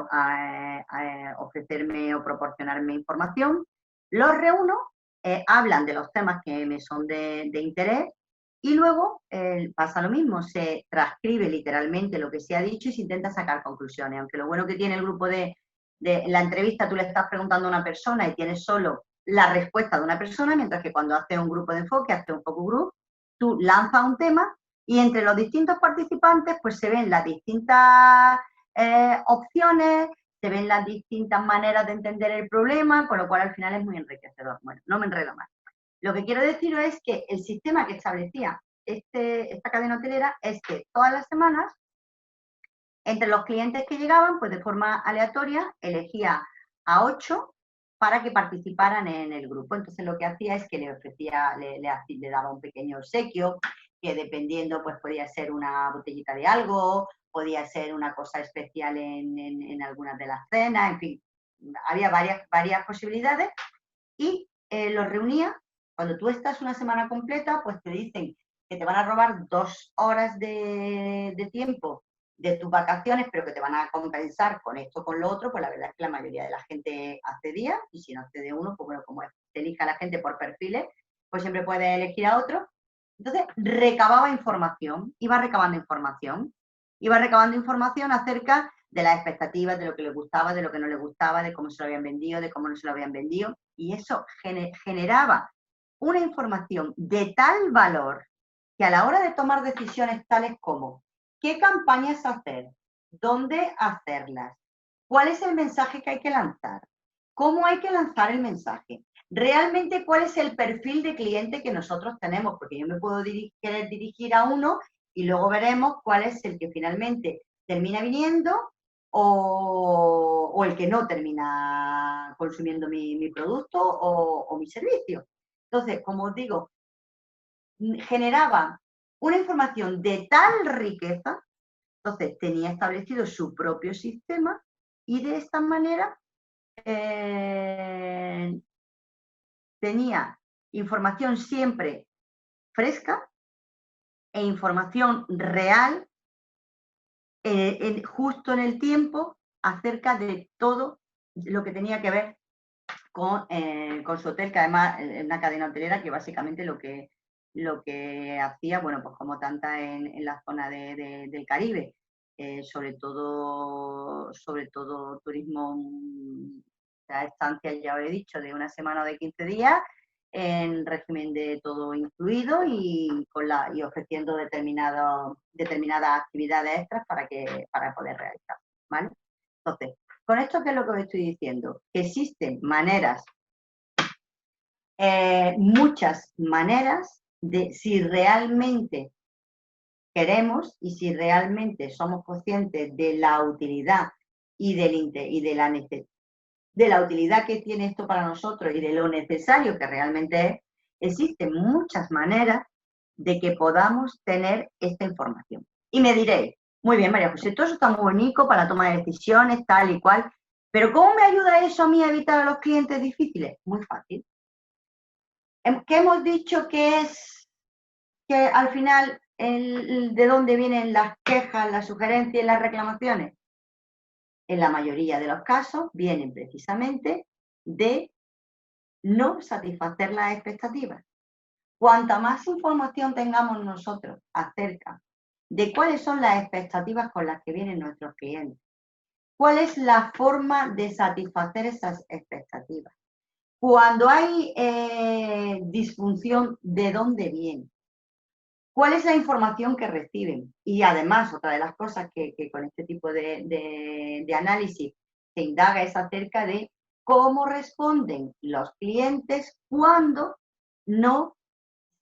ofrecerme o proporcionarme información Los reúno, hablan de los temas que me son de interés y luego pasa lo mismo, se transcribe literalmente lo que se ha dicho y se intenta sacar conclusiones, aunque lo bueno que tiene el grupo de la entrevista, tú le estás preguntando a una persona y tienes solo la respuesta de una persona, mientras que cuando haces un grupo de enfoque, haces un focus group, tú lanzas un tema y entre los distintos participantes pues se ven las distintas opciones, se ven las distintas maneras de entender el problema, con lo cual al final es muy enriquecedor. Bueno, no me enredo más. Lo que quiero decir es que el sistema que establecía esta cadena hotelera es que todas las semanas, entre los clientes que llegaban, pues de forma aleatoria, elegía a 8 para que participaran en el grupo. Entonces lo que hacía es que le ofrecía, le daba un pequeño obsequio, que dependiendo, pues podía ser una botellita de algo, podía ser una cosa especial en algunas de las cenas, en fin, había varias posibilidades y los reunía. Cuando tú estás una semana completa, pues te dicen que te van a robar 2 horas de tiempo de tus vacaciones, pero que te van a compensar con esto, con lo otro. Pues la verdad es que la mayoría de la gente accedía, y si no accede uno, pues bueno, como te elija la gente por perfiles, pues siempre puedes elegir a otro. Entonces, recababa información, iba recabando información acerca de las expectativas, de lo que les gustaba, de lo que no les gustaba, de cómo se lo habían vendido, de cómo no se lo habían vendido, y eso generaba una información de tal valor que a la hora de tomar decisiones tales como qué campañas hacer, dónde hacerlas, cuál es el mensaje que hay que lanzar, cómo hay que lanzar el mensaje, realmente cuál es el perfil de cliente que nosotros tenemos, porque yo me puedo querer dirigir a uno y luego veremos cuál es el que finalmente termina viniendo o el que no termina consumiendo mi producto o mi servicio. Entonces, como os digo, generaba una información de tal riqueza, entonces tenía establecido su propio sistema y de esta manera tenía información siempre fresca e información real justo en el tiempo acerca de todo lo que tenía que ver con su hotel, que además es una cadena hotelera que básicamente lo que hacía, bueno, pues como tanta en la zona del Caribe, sobre todo turismo, estancias, ya os he dicho, de una semana o de 15 días, en régimen de todo incluido y ofreciendo determinadas actividades extras para poder realizar, ¿vale? Entonces, con esto, ¿qué es lo que os estoy diciendo? Que existen maneras, muchas maneras de, si realmente queremos y si realmente somos conscientes de la utilidad y de la utilidad que tiene esto para nosotros y de lo necesario que realmente es, existen muchas maneras de que podamos tener esta información. Y me diréis, muy bien, María José, todo eso está muy bonito para la toma de decisiones, tal y cual, pero ¿cómo me ayuda eso a mí a evitar a los clientes difíciles? Muy fácil. ¿Qué hemos dicho que es que al final de dónde vienen las quejas, las sugerencias y las reclamaciones? En la mayoría de los casos vienen precisamente de no satisfacer las expectativas. Cuanta más información tengamos nosotros acerca de cuáles son las expectativas con las que vienen nuestros clientes, cuál es la forma de satisfacer esas expectativas, cuando hay disfunción, ¿de dónde viene? ¿Cuál es la información que reciben? Y además, otra de las cosas que con este tipo de análisis se indaga es acerca de cómo responden los clientes cuando no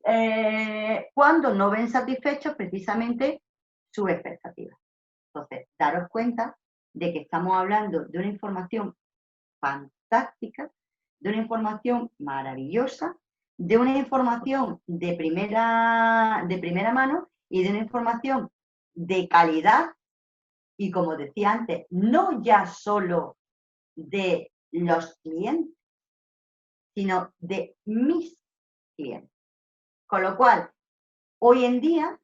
ven satisfechos precisamente sus expectativas. Entonces, daros cuenta de que estamos hablando de una información fantástica, de una información maravillosa, de una información de primera mano y de una información de calidad y, como decía antes, no ya solo de los clientes, sino de mis clientes. Con lo cual, hoy en día,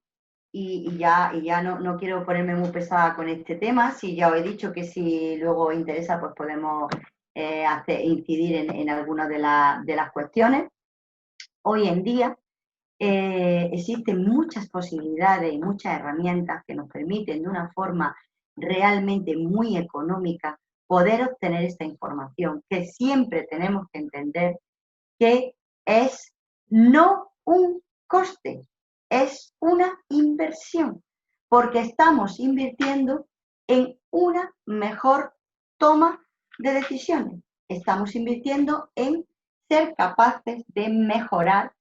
y ya no quiero ponerme muy pesada con este tema, si ya os he dicho que si luego os interesa, pues podemos incidir en algunas de las cuestiones. Hoy en día existen muchas posibilidades y muchas herramientas que nos permiten de una forma realmente muy económica poder obtener esta información, que siempre tenemos que entender que es no un coste, es una inversión, porque estamos invirtiendo en una mejor toma de decisiones. Estamos invirtiendo en ser capaces de mejorar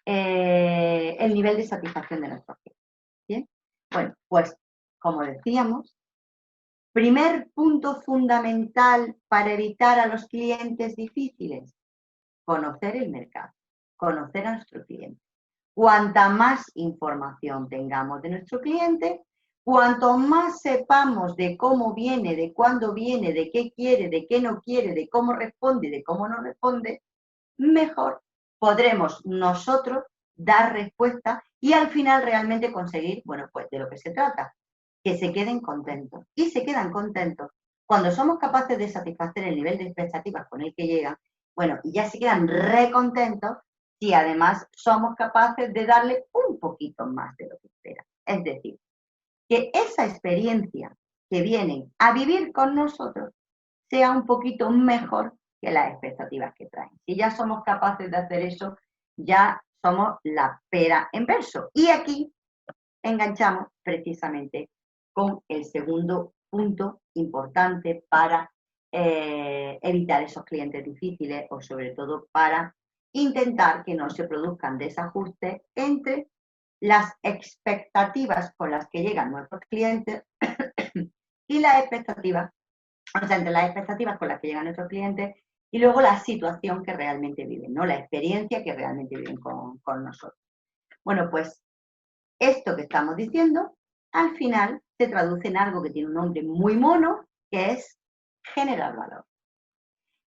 el nivel de satisfacción de nuestros clientes. ¿Bien? Bueno, pues como decíamos, primer punto fundamental para evitar a los clientes difíciles, conocer el mercado, conocer a nuestro cliente. Cuanta más información tengamos de nuestro cliente, cuanto más sepamos de cómo viene, de cuándo viene, de qué quiere, de qué no quiere, de cómo responde, de cómo no responde, mejor podremos nosotros dar respuesta y al final realmente conseguir, bueno, pues de lo que se trata, que se queden contentos. Y se quedan contentos cuando somos capaces de satisfacer el nivel de expectativas con el que llegan, bueno, y ya se quedan recontentos si además somos capaces de darle un poquito más de lo que esperan. Es decir, que esa experiencia que vienen a vivir con nosotros sea un poquito mejor que las expectativas que traen. Si ya somos capaces de hacer eso, ya somos la pera en verso. Y aquí enganchamos precisamente con el segundo punto importante para evitar esos clientes difíciles o sobre todo para intentar que no se produzcan desajustes entre las expectativas con las que llegan nuestros clientes y las expectativas, o sea, entre las expectativas con las que llegan nuestros clientes y luego la situación que realmente viven, ¿no? La experiencia que realmente viven con nosotros. Bueno, pues esto que estamos diciendo, al final se traduce en algo que tiene un nombre muy mono, que es generar valor.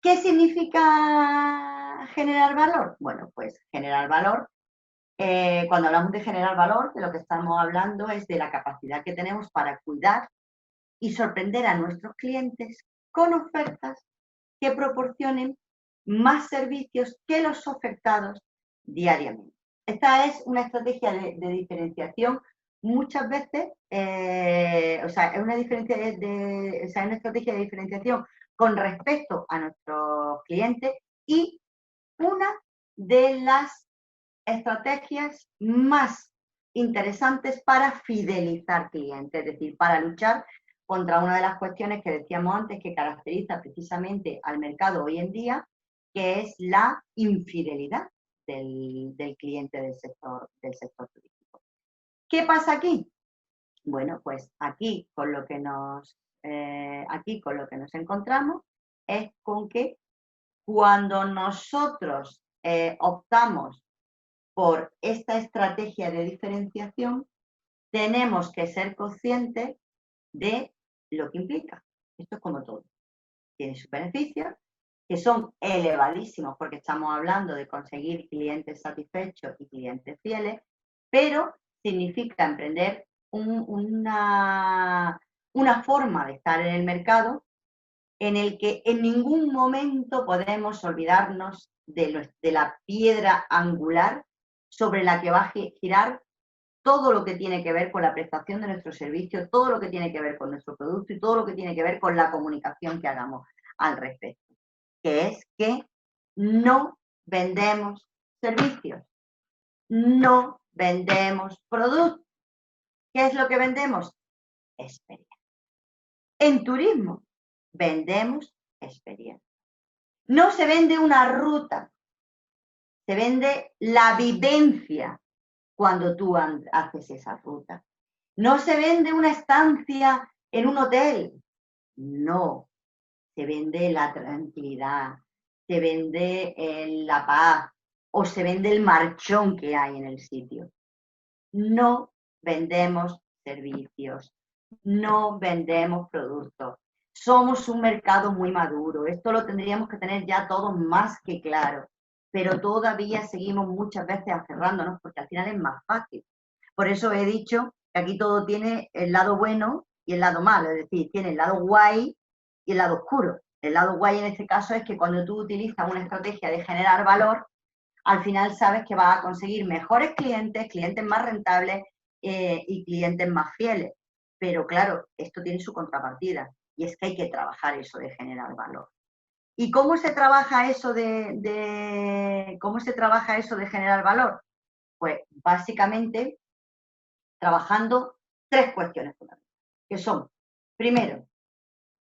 ¿Qué significa generar valor? Bueno, pues generar valor, cuando hablamos de generar valor, de lo que estamos hablando es de la capacidad que tenemos para cuidar y sorprender a nuestros clientes con ofertas que proporcionen más servicios que los ofertados diariamente. Esta es una estrategia de diferenciación muchas veces, o sea, es una estrategia de diferenciación con respecto a nuestros clientes y una de las estrategias más interesantes para fidelizar clientes, es decir, para luchar contra una de las cuestiones que decíamos antes que caracteriza precisamente al mercado hoy en día, que es la infidelidad del cliente del sector turístico. ¿Qué pasa aquí? Bueno, pues aquí con lo que nos encontramos es con que cuando nosotros optamos por esta estrategia de diferenciación, tenemos que ser conscientes de lo que implica. Esto es como todo. Tiene sus beneficios, que son elevadísimos porque estamos hablando de conseguir clientes satisfechos y clientes fieles, pero significa emprender una forma de estar en el mercado en el que en ningún momento podemos olvidarnos de la piedra angular sobre la que va a girar todo lo que tiene que ver con la prestación de nuestro servicio, todo lo que tiene que ver con nuestro producto y todo lo que tiene que ver con la comunicación que hagamos al respecto, que es que no vendemos servicios, no vendemos productos. ¿Qué es lo que vendemos? Experiencia. En turismo vendemos experiencia. No se vende una ruta, se vende la vivencia cuando tú haces esa ruta. No se vende una estancia en un hotel, no. Se vende la tranquilidad, se vende la paz o se vende el marchón que hay en el sitio. No vendemos servicios, no vendemos productos. Somos un mercado muy maduro, esto lo tendríamos que tener ya todo más que claro, pero todavía seguimos muchas veces aferrándonos porque al final es más fácil. Por eso he dicho que aquí todo tiene el lado bueno y el lado malo, es decir, tiene el lado guay y el lado oscuro. El lado guay en este caso es que cuando tú utilizas una estrategia de generar valor, al final sabes que vas a conseguir mejores clientes, clientes más rentables y clientes más fieles. Pero claro, esto tiene su contrapartida y es que hay que trabajar eso de generar valor. ¿Y cómo se trabaja eso cómo se trabaja eso de generar valor? Pues básicamente trabajando 3 cuestiones fundamentales, que son, primero,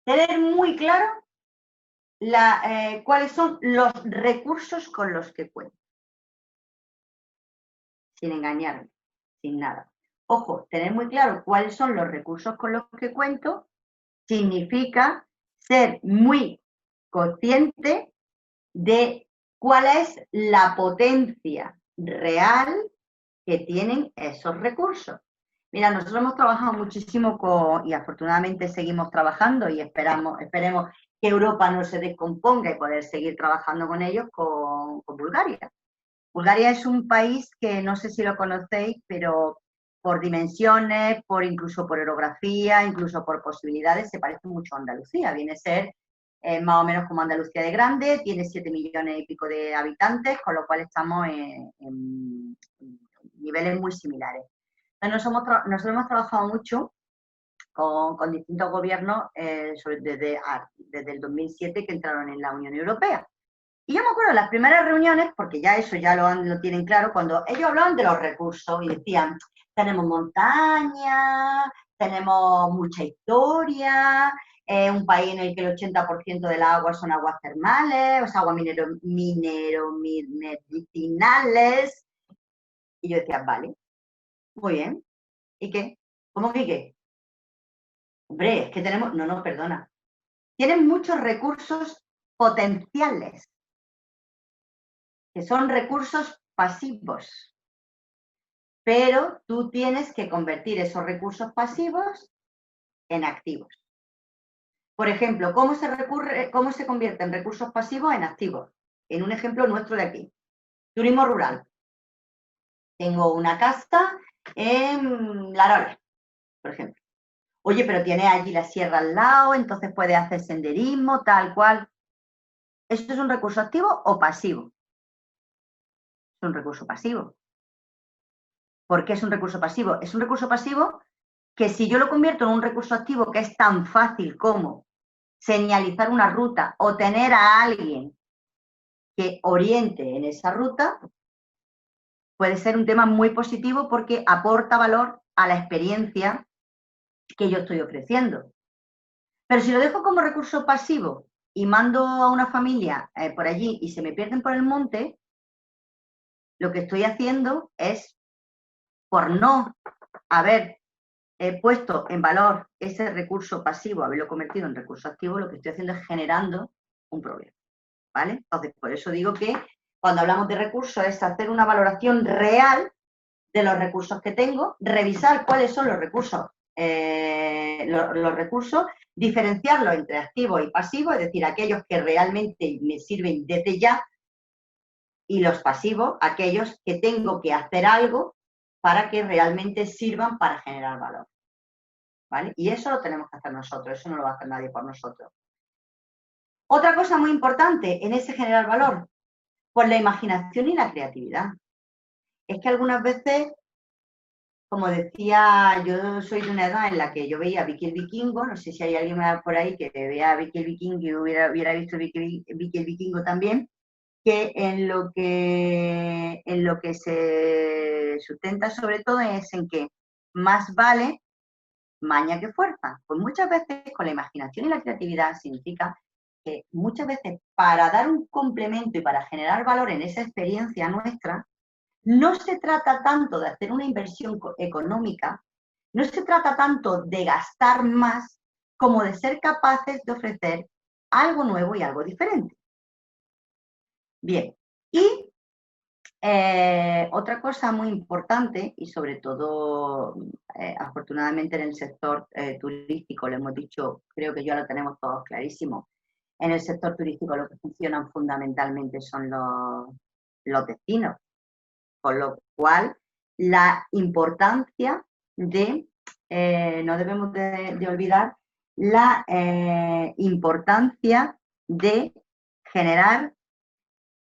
tener muy claro cuáles son los recursos con los que cuento, sin engañarme, sin nada. Ojo, tener muy claro cuáles son los recursos con los que cuento significa ser muy consciente de cuál es la potencia real que tienen esos recursos. Mira, nosotros hemos trabajado muchísimo y afortunadamente seguimos trabajando y esperemos que Europa no se descomponga y poder seguir trabajando con ellos, con Bulgaria. Bulgaria es un país que no sé si lo conocéis, pero por dimensiones, incluso por orografía, incluso por posibilidades, se parece mucho a Andalucía. Viene a ser más o menos como Andalucía de grande, tiene 7 millones y pico de habitantes, con lo cual estamos en niveles muy similares. Entonces nosotros hemos trabajado mucho con distintos gobiernos desde el 2007 que entraron en la Unión Europea. Y yo me acuerdo de las primeras reuniones, porque ya eso ya lo tienen claro, cuando ellos hablaban de los recursos y decían, tenemos montaña, tenemos mucha historia, un país en el que el 80% del agua son aguas termales, o sea, aguas medicinales. Y yo decía, vale, muy bien. ¿Y qué? ¿Cómo que qué? Hombre, es que tenemos, no, perdona. Tienen muchos recursos potenciales, que son recursos pasivos. Pero tú tienes que convertir esos recursos pasivos en activos. Por ejemplo, ¿cómo se convierten recursos pasivos en activos? En un ejemplo nuestro de aquí. Turismo rural. Tengo una casa en Larola, por ejemplo. Oye, pero tiene allí la sierra al lado, entonces puedes hacer senderismo, tal cual. ¿Esto es un recurso activo o pasivo? Es un recurso pasivo. ¿Por qué es un recurso pasivo? Es un recurso pasivo que si yo lo convierto en un recurso activo que es tan fácil como señalizar una ruta o tener a alguien que oriente en esa ruta, puede ser un tema muy positivo porque aporta valor a la experiencia que yo estoy ofreciendo. Pero si lo dejo como recurso pasivo y mando a una familia por allí y se me pierden por el monte, lo que estoy haciendo es, por no haber puesto en valor ese recurso pasivo, haberlo convertido en recurso activo, lo que estoy haciendo es generando un problema, ¿vale? Entonces, por eso digo que cuando hablamos de recursos es hacer una valoración real de los recursos que tengo, revisar cuáles son los recursos, diferenciarlos entre activos y pasivos, es decir, aquellos que realmente me sirven desde ya, y los pasivos, aquellos que tengo que hacer algo para que realmente sirvan para generar valor. ¿Vale? Y eso lo tenemos que hacer nosotros, eso no lo va a hacer nadie por nosotros. Otra cosa muy importante en ese generar valor, pues la imaginación y la creatividad. Es que algunas veces, como decía, yo soy de una edad en la que yo veía Vicky el Vikingo, no sé si hay alguien por ahí que vea Vicky el Vikingo y hubiera visto Vicky el Vikingo también, que en lo que se sustenta sobre todo es en que más vale maña que fuerza. Pues muchas veces con la imaginación y la creatividad significa que muchas veces para dar un complemento y para generar valor en esa experiencia nuestra, no se trata tanto de hacer una inversión económica, no se trata tanto de gastar más como de ser capaces de ofrecer algo nuevo y algo diferente. Bien, y otra cosa muy importante, y sobre todo, afortunadamente en el sector turístico, lo hemos dicho, creo que ya lo tenemos todos clarísimo, en el sector turístico lo que funcionan fundamentalmente son los destinos, con lo cual la importancia no debemos de olvidar la importancia de generar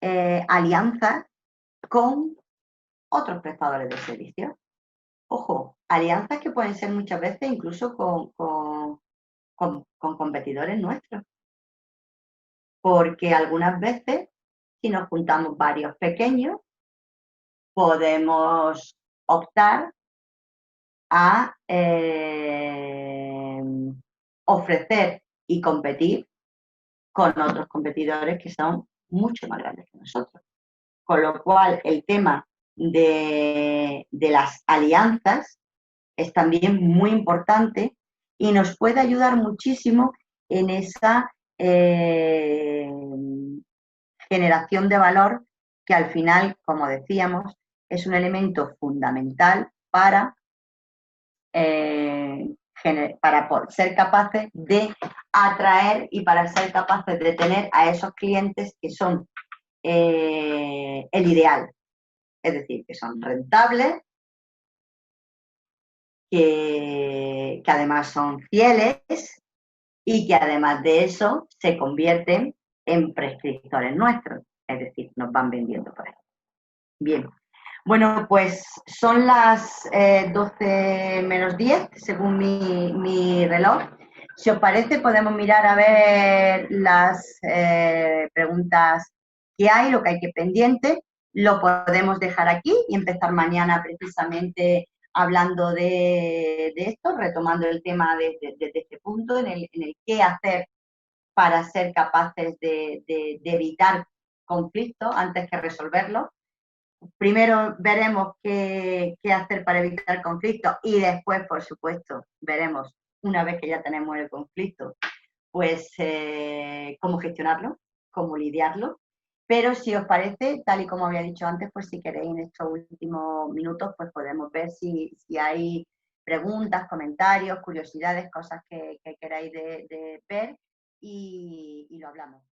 alianzas con otros prestadores de servicios. Ojo, alianzas que pueden ser muchas veces incluso con competidores nuestros. Porque algunas veces, si nos juntamos varios pequeños, podemos optar a ofrecer y competir con otros competidores que son mucho más grandes que nosotros. Con lo cual, el tema de las alianzas es también muy importante y nos puede ayudar muchísimo en esa generación de valor que al final, como decíamos, es un elemento fundamental para ser capaces de atraer y para ser capaces de tener a esos clientes que son el ideal. Es decir, que son rentables, que además son fieles y que además de eso se convierten en prescriptores nuestros. Es decir, nos van vendiendo por ahí. Bien. Bueno, pues son las 12 menos 10, según mi reloj. Si os parece, podemos mirar a ver las preguntas que hay, lo que hay que pendiente. Lo podemos dejar aquí y empezar mañana precisamente hablando de esto, retomando el tema desde este punto, en el qué hacer para ser capaces de evitar conflictos antes que resolverlos. Primero veremos qué hacer para evitar conflictos y después, por supuesto, veremos, una vez que ya tenemos el conflicto, pues cómo gestionarlo, cómo lidiarlo. Pero si os parece, tal y como había dicho antes, pues si queréis en estos últimos minutos, pues podemos ver si hay preguntas, comentarios, curiosidades, cosas que queráis de ver y lo hablamos.